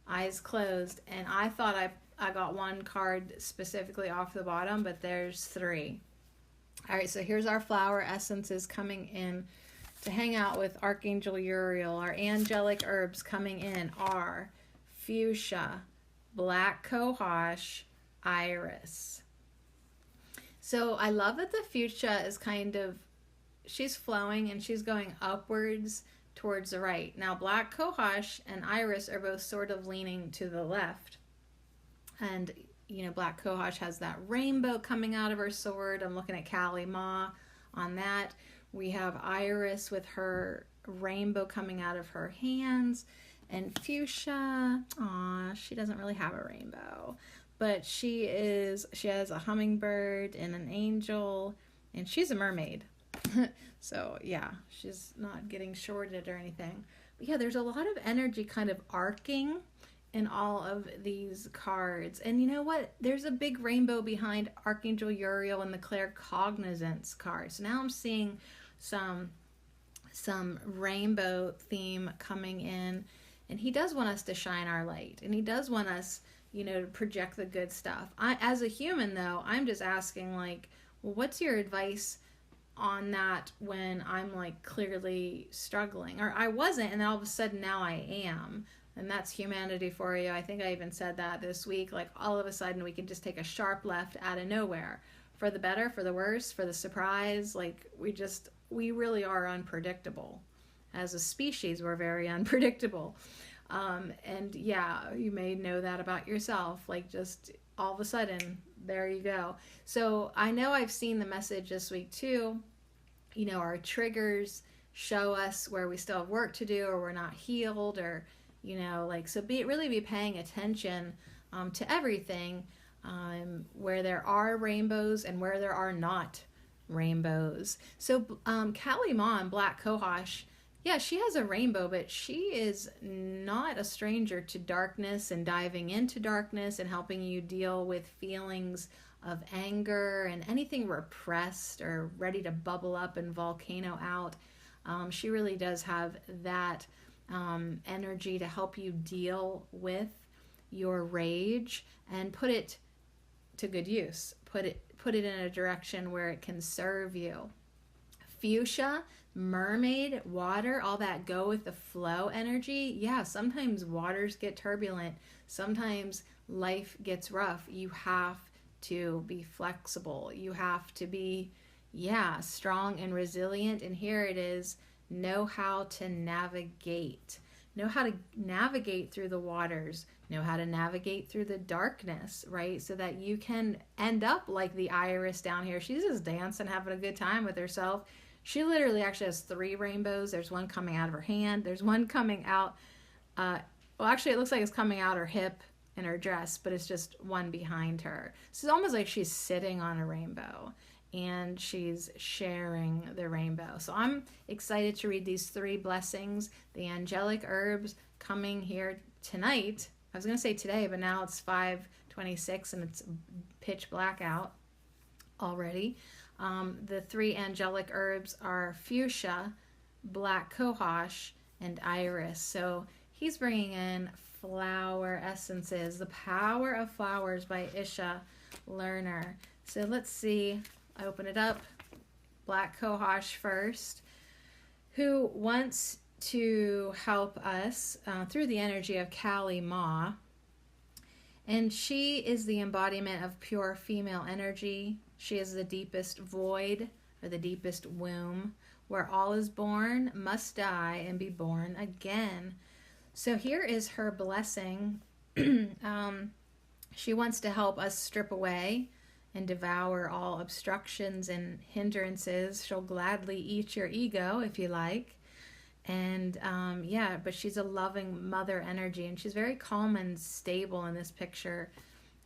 eyes closed, and I thought I got 1 card specifically off the bottom, but there's 3. All right, so here's our flower essences coming in to hang out with Archangel Uriel. Our angelic herbs coming in are fuchsia, black cohosh, iris. So I love that the fuchsia is she's flowing and she's going upwards towards the right. Now, black cohosh and iris are both sort of leaning to the left. And, black cohosh has that rainbow coming out of her sword. I'm looking at Kali Ma on that. We have iris with her rainbow coming out of her hands. And fuchsia, she doesn't really have a rainbow. But she has a hummingbird and an angel, and she's a mermaid. So yeah, she's not getting shorted or anything. But yeah, there's a lot of energy kind of arcing in all of these cards. And you know what? There's a big rainbow behind Archangel Uriel and the claircognizance card. So now I'm seeing some rainbow theme coming in. And he does want us to shine our light. And he does want us, to project the good stuff. As a human, though, I'm just asking, like, well, what's your advice on that when I'm like clearly struggling, or I wasn't, and all of a sudden now I am, And that's humanity for you. I think I even said that this week. Like all of a sudden we can just take a sharp left out of nowhere. For the better, for the worse, for the surprise. Like we really are unpredictable. As a species, we're very unpredictable. And yeah, you may know that about yourself. Like just all of a sudden, there you go. So I know I've seen the message this week too. You know, our triggers show us where we still have work to do, or we're not healed, or, you know, like, so really be paying attention to everything, where there are rainbows and where there are not rainbows. So Kali Ma in Black Cohosh, yeah, she has a rainbow, but she is not a stranger to darkness and diving into darkness and helping you deal with feelings of anger and anything repressed or ready to bubble up and volcano out. She really does have that energy to help you deal with your rage and put it to good use. Put it in a direction where it can serve you. Fuchsia, mermaid, water, all that go with the flow energy. Yeah, sometimes waters get turbulent. Sometimes life gets rough. You have to be flexible. You have to be, strong and resilient. And here it is, know how to navigate. Know how to navigate through the waters. Know how to navigate through the darkness, right? So that you can end up like the iris down here. She's just dancing, having a good time with herself. She literally actually has 3 rainbows. There's one coming out of her hand. There's one coming out, actually it looks like it's coming out her hip in her dress, but it's just one behind her. So it's almost like she's sitting on a rainbow and she's sharing the rainbow. So I'm excited to read these 3 blessings, the angelic herbs coming here tonight. I was going to say today, but now it's 5:26 and it's pitch black out already. The 3 angelic herbs are fuchsia, black cohosh, and iris. So he's bringing in flower essences, The Power of Flowers by Isha Lerner. So let's see. I open it up. Black cohosh first, who wants to help us through the energy of Kali Ma. And she is the embodiment of pure female energy. She is the deepest void, or the deepest womb, where all is born, must die, and be born again. So here is her blessing. She wants to help us strip away and devour all obstructions and hindrances. She'll gladly eat your ego if you like. And but she's a loving mother energy, and she's very calm and stable in this picture.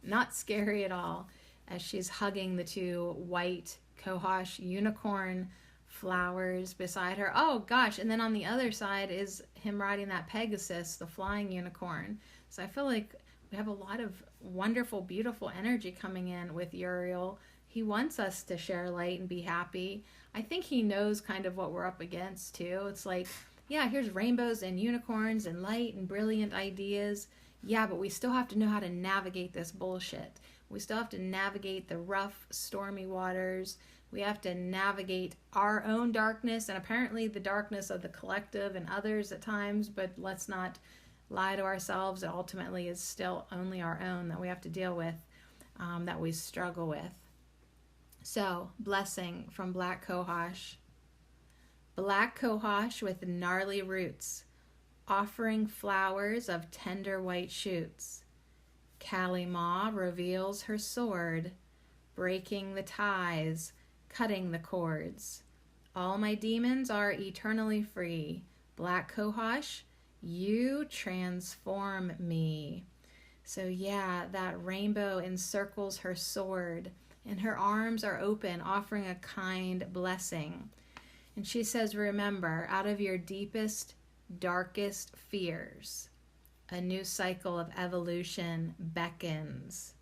Not scary at all, as she's hugging the 2 white cohosh unicorn flowers beside her. Oh gosh, and then on the other side is him riding that Pegasus, the flying unicorn. So I feel like we have a lot of wonderful, beautiful energy coming in with Uriel. He wants us to share light and be happy. I think he knows kind of what we're up against too. It's like, yeah, here's rainbows and unicorns and light and brilliant ideas. Yeah, but we still have to know how to navigate this bullshit. We still have to navigate the rough, stormy waters. We have to navigate our own darkness and apparently the darkness of the collective and others at times, but let's not lie to ourselves. It ultimately is still only our own that we have to deal with, that we struggle with. So, blessing from Black Cohosh. Black cohosh with gnarly roots, offering flowers of tender white shoots. Kali Ma reveals her sword, breaking the ties, cutting the cords. All my demons are eternally free. Black cohosh, you transform me. So yeah, that rainbow encircles her sword, and her arms are open, offering a kind blessing. And she says, remember, out of your deepest, darkest fears, a new cycle of evolution beckons.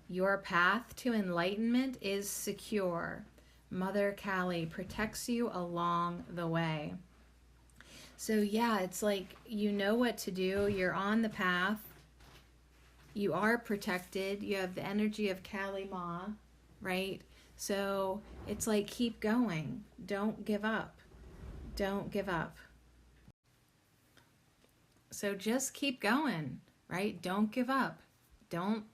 Your path to enlightenment is secure. Mother Kali protects you along the way. So yeah, it's like you know what to do. You're on the path. You are protected. You have the energy of Kali Ma, right? So it's like keep going. Don't give up. Don't give up. So just keep going, right? Don't give up. Don't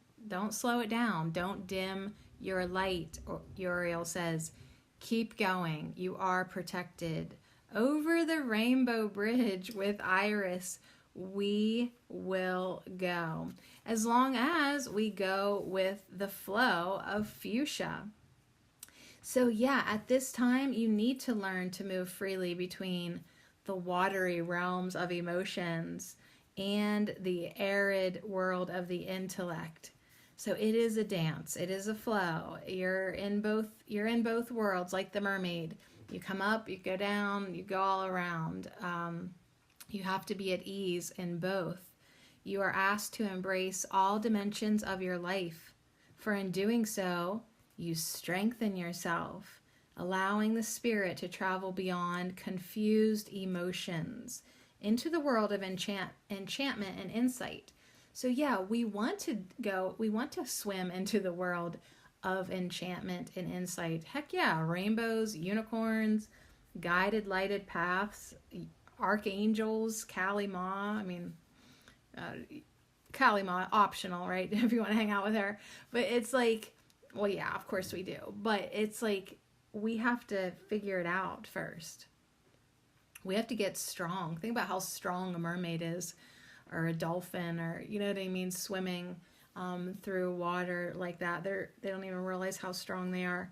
slow it down. Don't dim your light. Uriel says, keep going. You are protected. Over the rainbow bridge with Iris, we will go. As long as we go with the flow of fuchsia. So yeah, at this time, you need to learn to move freely between the watery realms of emotions and the arid world of the intellect. So it is a dance. It is a flow. You're in both worlds, like the mermaid. You come up, you go down, you go all around. You have to be at ease in both. You are asked to embrace all dimensions of your life. For in doing so, you strengthen yourself, allowing the spirit to travel beyond confused emotions into the world of enchantment and insight. So yeah, we want to swim into the world of enchantment and insight. Heck yeah, rainbows, unicorns, guided lighted paths, archangels, Kali Ma. I mean, Kali Ma, optional, right? If you want to hang out with her. But it's like, well, yeah, of course we do. But it's like, we have to figure it out first. We have to get strong. Think about how strong a mermaid is, or a dolphin, or, you know what I mean, swimming through water like that. They don't even realize how strong they are.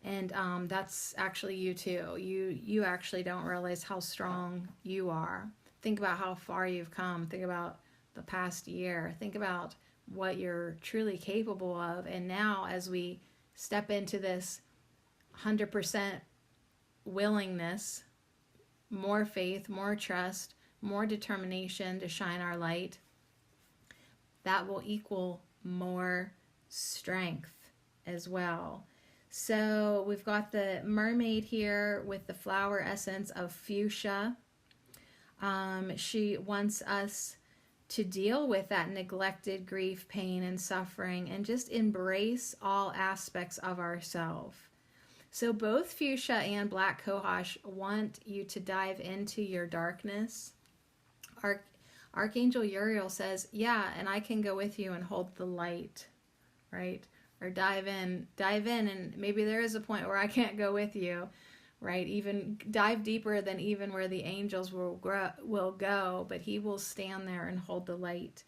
And that's actually you too. You actually don't realize how strong you are. Think about how far you've come. Think about the past year. Think about what you're truly capable of. And now, as we step into this 100% willingness, more faith, more trust, more determination to shine our light, that will equal more strength as well. So we've got the mermaid here with the flower essence of fuchsia. She wants us to deal with that neglected grief, pain, and suffering, and just embrace all aspects of ourselves. So both fuchsia and black cohosh want you to dive into your darkness. Archangel Uriel says, yeah, and I can go with you and hold the light, right? Or dive in, and maybe there is a point where I can't go with you, right? Even dive deeper than even where the angels will go, but he will stand there and hold the light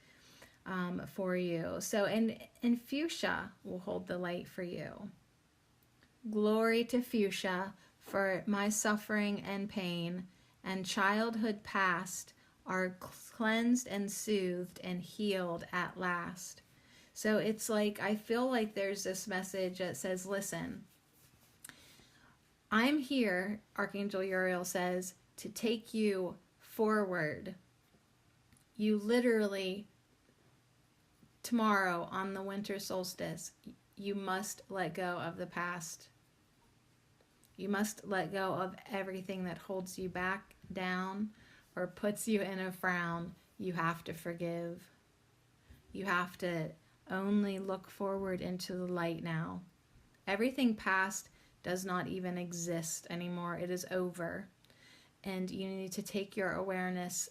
for you. So, and fuchsia will hold the light for you. Glory to fuchsia, for my suffering and pain and childhood past are cleansed and soothed and healed at last. So it's like, I feel like there's this message that says, listen, I'm here, Archangel Uriel says, to take you forward. You literally, tomorrow on the winter solstice, you must let go of the past. You must let go of everything that holds you back down or puts you in a frown. You have to forgive. You have to only look forward into the light now. Everything past does not even exist anymore. It is over. And you need to take your awareness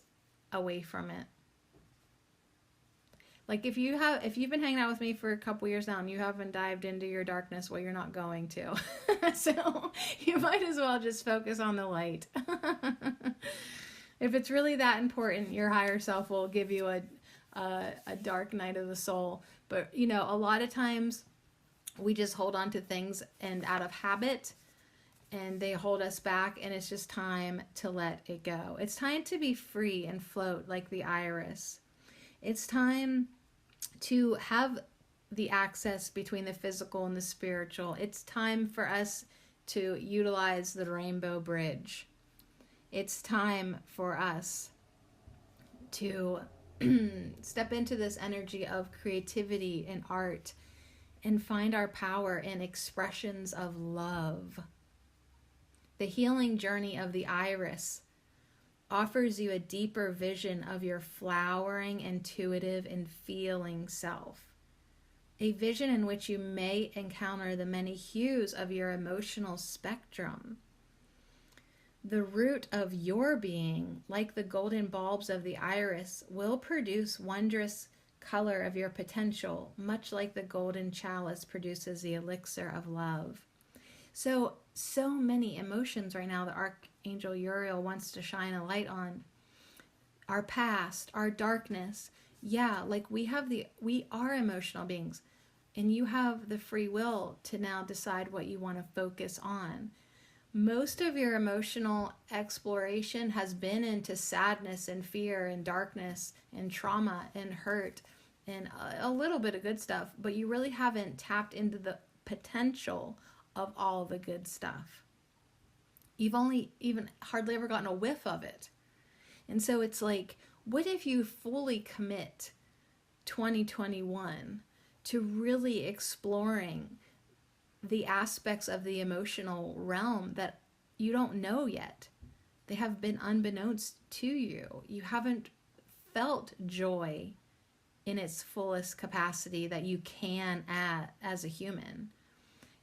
away from it. Like if you've been hanging out with me for a couple years now and you haven't dived into your darkness, well, you're not going to. So you might as well just focus on the light. If it's really that important, your higher self will give you a dark night of the soul. But, you know, a lot of times we just hold on to things and out of habit, and they hold us back, and it's just time to let it go. It's time to be free and float like the iris. It's time to have the access between the physical and the spiritual. It's time for us to utilize the rainbow bridge. It's time for us to step into this energy of creativity and art and find our power in expressions of love. The healing journey of the iris offers you a deeper vision of your flowering, intuitive, and feeling self. A vision in which you may encounter the many hues of your emotional spectrum. The root of your being, like the golden bulbs of the iris, will produce wondrous color of your potential, much like the golden chalice produces the elixir of love. So many emotions right now that Archangel Uriel wants to shine a light on. Our past, our darkness. Yeah, like we are emotional beings, and you have the free will to now decide what you want to focus on. Most of your emotional exploration has been into sadness and fear and darkness and trauma and hurt and a little bit of good stuff, but you really haven't tapped into the potential of all the good stuff. You've only even hardly ever gotten a whiff of it. And so it's like, what if you fully commit 2021 to really exploring the aspects of the emotional realm that you don't know yet? They have been unbeknownst to you. You haven't felt joy in its fullest capacity that you can as a human.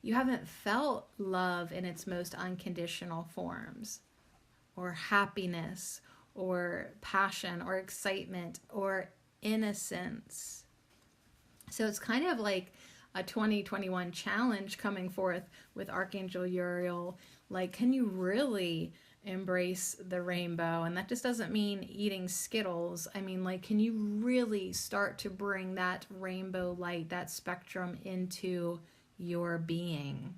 You haven't felt love in its most unconditional forms, or happiness, or passion, or excitement, or innocence. So it's kind of like a 2021 challenge coming forth with Archangel Uriel. Like, can you really embrace the rainbow? And that just doesn't mean eating Skittles. I mean, like, can you really start to bring that rainbow light, that spectrum into your being?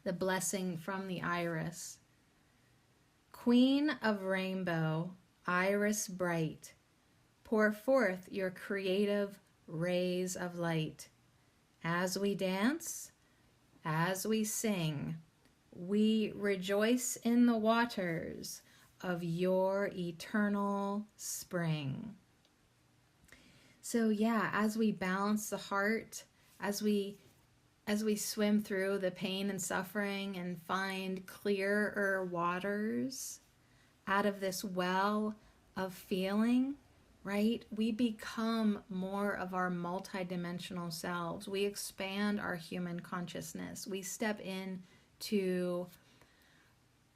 The blessing from the iris. Queen of rainbow, iris bright, pour forth your creative rays of light. As we dance, as we sing, we rejoice in the waters of your eternal spring. So yeah, as we balance the heart, as we swim through the pain and suffering and find clearer waters out of this well of feeling, right? We become more of our multidimensional selves. We expand our human consciousness. We step into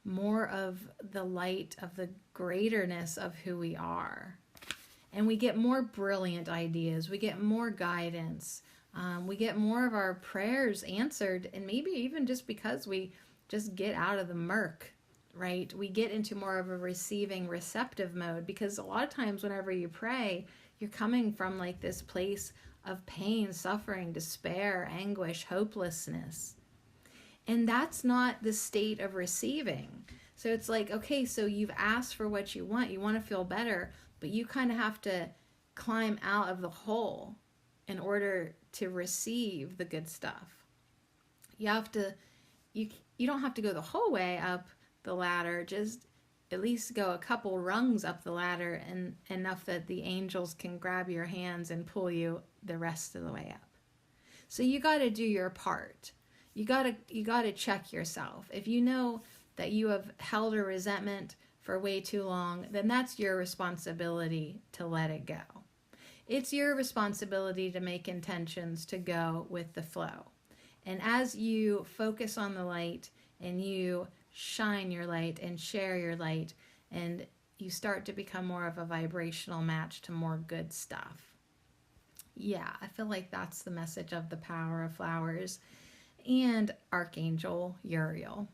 more of the light of the greaterness of who we are. And we get more brilliant ideas. We get more guidance. We get more of our prayers answered, and maybe even just because we just get out of the murk, right? We get into more of a receiving, receptive mode, because a lot of times whenever you pray, you're coming from like this place of pain, suffering, despair, anguish, hopelessness. And that's not the state of receiving. So it's like, okay, so you've asked for what you want to feel better, but you kind of have to climb out of the hole in order to receive the good stuff. You don't have to go the whole way up the ladder, just at least go a couple rungs up the ladder, and enough that the angels can grab your hands and pull you the rest of the way up. So you got to do your part. You got to check yourself. If you know that you have held a resentment for way too long, then that's your responsibility to let it go. It's your responsibility to make intentions to go with the flow. And as you focus on the light and you shine your light and share your light, and you start to become more of a vibrational match to more good stuff. Yeah, I feel like that's the message of the power of flowers and Archangel Uriel.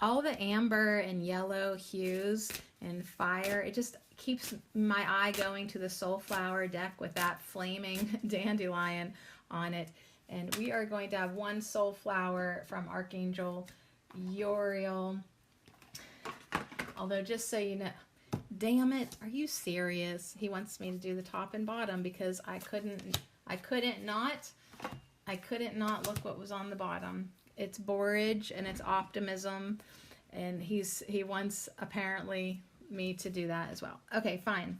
All the amber and yellow hues and fire, it just keeps my eye going to the Soulflower deck with that flaming dandelion on it. And we are going to have one Soulflower from Archangel Uriel. Although, just so you know, damn it, are you serious? He wants me to do the top and bottom because I couldn't not look what was on the bottom. It's borage and it's optimism, and he wants apparently me to do that as well. Okay, fine.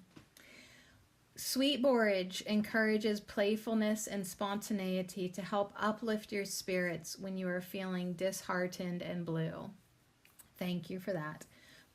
Sweet borage encourages playfulness and spontaneity to help uplift your spirits when you are feeling disheartened and blue. Thank you for that.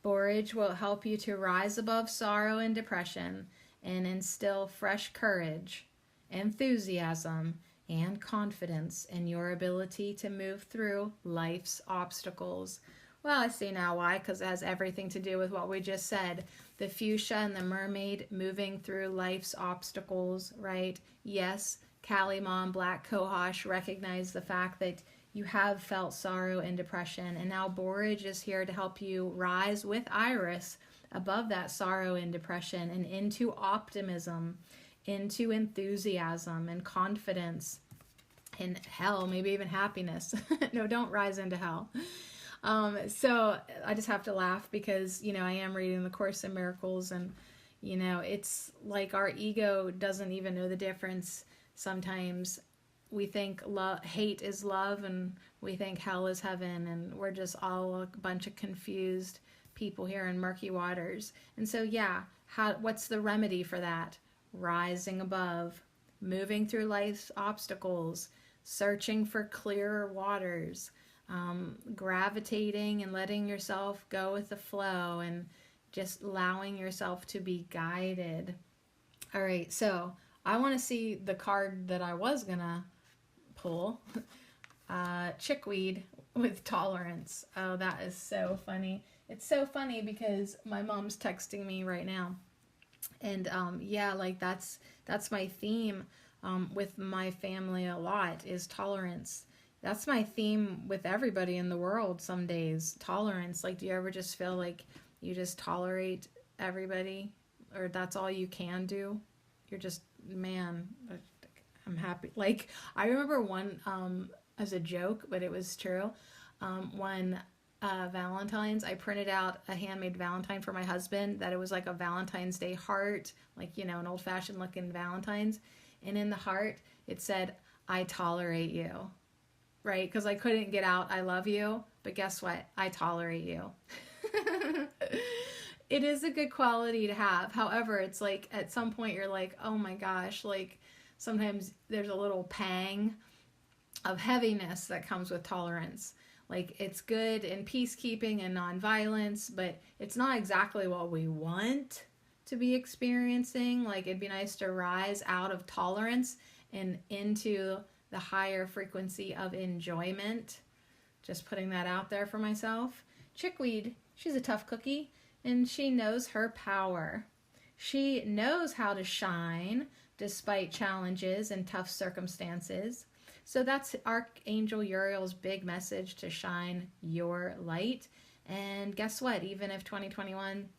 Borage will help you to rise above sorrow and depression and instill fresh courage, enthusiasm, and confidence in your ability to move through life's obstacles Well, I see now why, because it has everything to do with what we just said. The fuchsia and the mermaid moving through life's obstacles, right? Yes, Kali Ma and Black Cohosh recognize the fact that you have felt sorrow and depression, and now Borage is here to help you rise with Iris above that sorrow and depression and into optimism, into enthusiasm and confidence and hell, maybe even happiness. No, don't rise into hell. So I just have to laugh because, you know, I am reading the Course in Miracles, and, you know, it's like our ego doesn't even know the difference. Sometimes we think hate is love, and we think hell is heaven, and we're just all a bunch of confused people here in murky waters. And so, yeah, what's the remedy for that? Rising above, moving through life's obstacles, searching for clearer waters, gravitating and letting yourself go with the flow and just allowing yourself to be guided. All right, so I want to see the card that I was gonna pull. Chickweed with tolerance. Oh, that is so funny. It's so funny because my mom's texting me right now, and yeah, like that's my theme with my family a lot, is tolerance. That's my theme with everybody in the world some days, tolerance. Like, do you ever just feel like you just tolerate everybody, or that's all you can do? You're just, man, I'm happy. Like, I remember one, as a joke, but it was true, when Valentine's, I printed out a handmade Valentine for my husband, that it was like a Valentine's Day heart, like, you know, an old-fashioned looking Valentine's, and in the heart it said, I tolerate you. Right? Because I couldn't get out, I love you, but guess what? I tolerate you. It is a good quality to have. However, it's like at some point you're like, oh my gosh, like sometimes there's a little pang of heaviness that comes with tolerance. Like, it's good in peacekeeping and nonviolence, but it's not exactly what we want to be experiencing. Like, it'd be nice to rise out of tolerance and into the higher frequency of enjoyment. Just putting that out there for myself. Chickweed, she's a tough cookie, and she knows her power. She knows how to shine despite challenges and tough circumstances. So that's Archangel Uriel's big message, to shine your light. And guess what? Even if 2021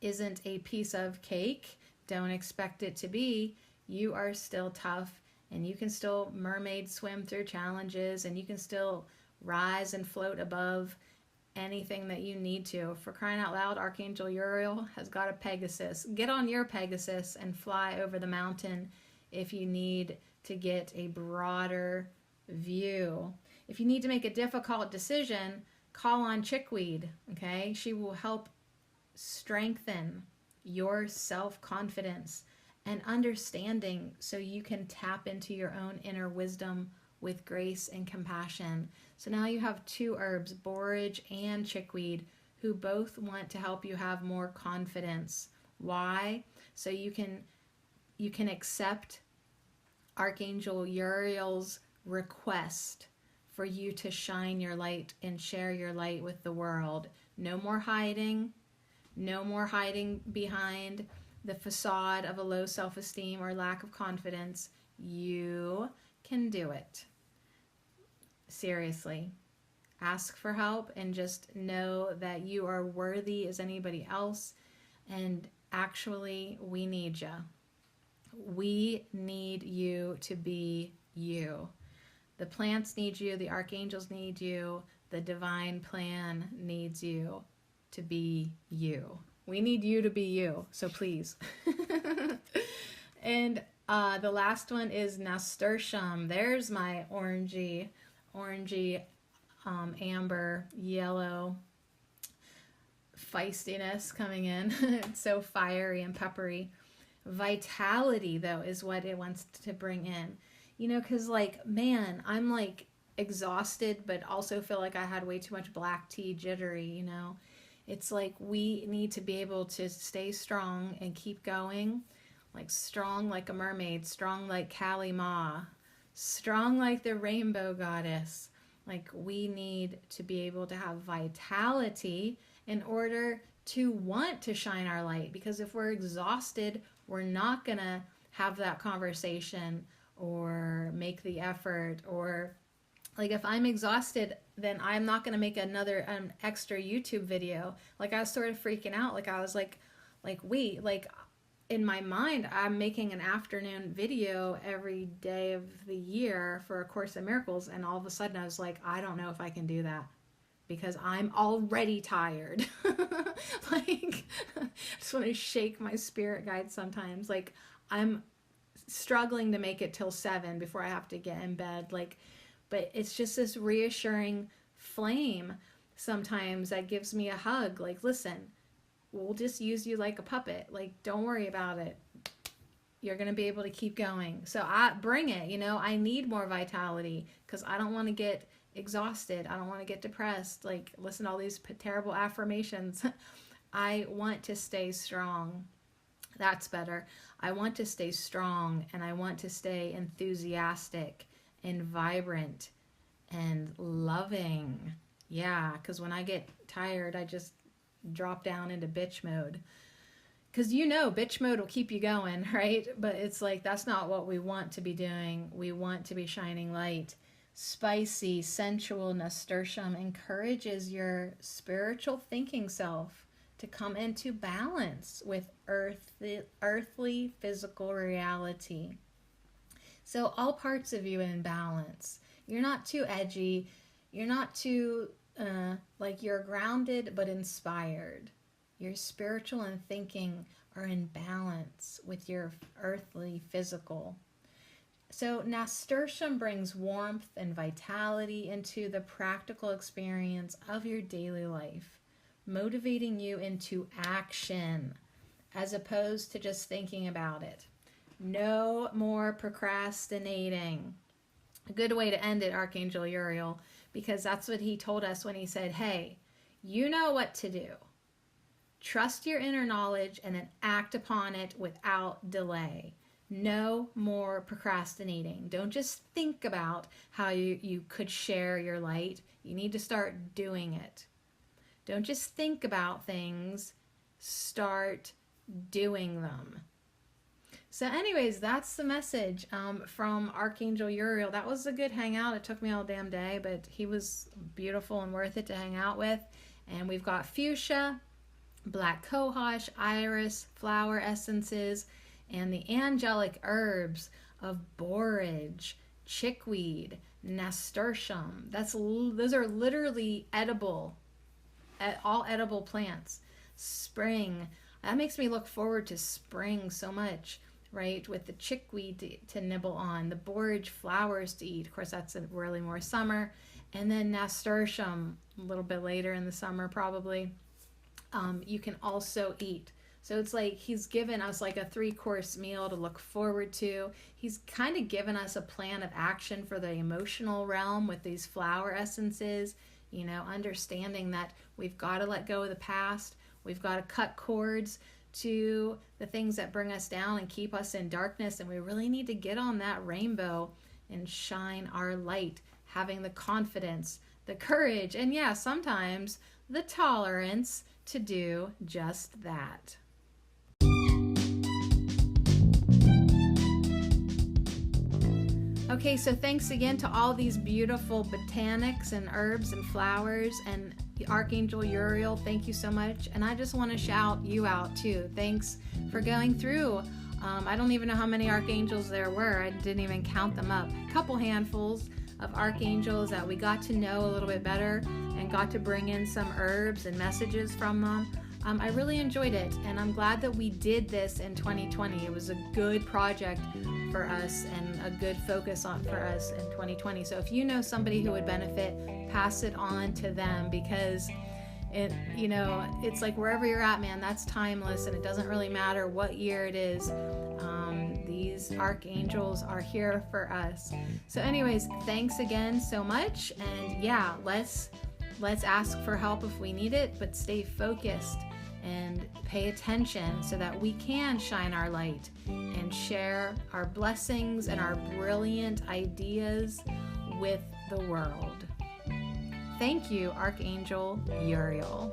isn't a piece of cake, don't expect it to be, you are still tough. And you can still mermaid swim through challenges, and you can still rise and float above anything that you need to. For crying out loud, Archangel Uriel has got a Pegasus. Get on your Pegasus and fly over the mountain if you need to get a broader view. If you need to make a difficult decision, call on Chickweed, okay? She will help strengthen your self-confidence and understanding, so you can tap into your own inner wisdom with grace and compassion. So now you have two herbs, borage and chickweed, who both want to help you have more confidence. Why? So you can accept Archangel Uriel's request for you to shine your light and share your light with the world. No more hiding. No more hiding behind the facade of a low self-esteem or lack of confidence. You can do it. Seriously. Ask for help and just know that you are worthy as anybody else. And actually, we need you. We need you to be you. The plants need you. The archangels need you. The divine plan needs you to be you. We need you to be you, so please. And the last one is nasturtium. There's my orangey, amber, yellow feistiness coming in. It's so fiery and peppery. Vitality, though, is what it wants to bring in. You know, because, like, man, I'm, like, exhausted, but also feel like I had way too much black tea, jittery, you know. It's like we need to be able to stay strong and keep going, like strong like a mermaid, strong like Kali Ma, strong like the rainbow goddess, Like, we need to be able to have vitality in order to want to shine our light, because if we're exhausted, we're not gonna have that conversation or make the effort. Or like, if I'm exhausted, then I'm not gonna make another extra YouTube video. Like, I was sort of freaking out. Like, I was like wait, like, in my mind, I'm making an afternoon video every day of the year for A Course in Miracles, and all of a sudden I was like, I don't know if I can do that, because I'm already tired. Like, I just want to shake my spirit guide sometimes. Like, I'm struggling to make it till 7 before I have to get in bed. Like, but it's just this reassuring flame sometimes that gives me a hug. Like, listen, we'll just use you like a puppet. Like, don't worry about it. You're going to be able to keep going. So I bring it, you know, I need more vitality, because I don't want to get exhausted. I don't want to get depressed. Like, listen to all these terrible affirmations. I want to stay strong. That's better. I want to stay strong, and I want to stay enthusiastic and vibrant and loving. Yeah, because when I get tired, I just drop down into bitch mode. Because, you know, bitch mode will keep you going, right? But it's like, that's not what we want to be doing. We want to be shining light. Spicy, sensual nasturtium encourages your spiritual thinking self to come into balance with earthly physical reality. So all parts of you in balance. You're not too edgy. You're not too, like, you're grounded but inspired. Your spiritual and thinking are in balance with your earthly physical. So nasturtium brings warmth and vitality into the practical experience of your daily life, motivating you into action as opposed to just thinking about it. No more procrastinating. A good way to end it, Archangel Uriel, because that's what he told us when he said, hey, you know what to do. Trust your inner knowledge and then act upon it without delay. No more procrastinating. Don't just think about how you could share your light. You need to start doing it. Don't just think about things. Start doing them. So anyways, that's the message from Archangel Uriel. That was a good hangout. It took me all damn day, but he was beautiful and worth it to hang out with. And we've got fuchsia, black cohosh, iris, flower essences, and the angelic herbs of borage, chickweed, nasturtium. Those are literally edible, all edible plants. Spring. That makes me look forward to spring so much, right? With the chickweed to nibble on, the borage flowers to eat. Of course, that's really more summer. And then nasturtium a little bit later in the summer, probably. You can also eat. So it's like he's given us like a 3-course meal to look forward to. He's kind of given us a plan of action for the emotional realm with these flower essences, you know, understanding that we've got to let go of the past. We've got to cut cords to the things that bring us down and keep us in darkness. And we really need to get on that rainbow and shine our light, having the confidence, the courage, and yeah, sometimes the tolerance to do just that. Okay, so thanks again to all these beautiful botanics and herbs and flowers, and the Archangel Uriel, thank you so much. And I just want to shout you out too. Thanks for going through. I don't even know how many archangels there were. I didn't even count them up. A couple handfuls of archangels that we got to know a little bit better and got to bring in some herbs and messages from them. I really enjoyed it, and I'm glad that we did this in 2020. It was a good project for us and a good focus for us in 2020. So if you know somebody who would benefit, pass it on to them, because it's like wherever you're at, man, that's timeless, and it doesn't really matter what year it is. These archangels are here for us. So anyways, thanks again so much, and yeah, let's ask for help if we need it, but stay focused and pay attention so that we can shine our light and share our blessings and our brilliant ideas with the world. Thank you, Archangel Uriel.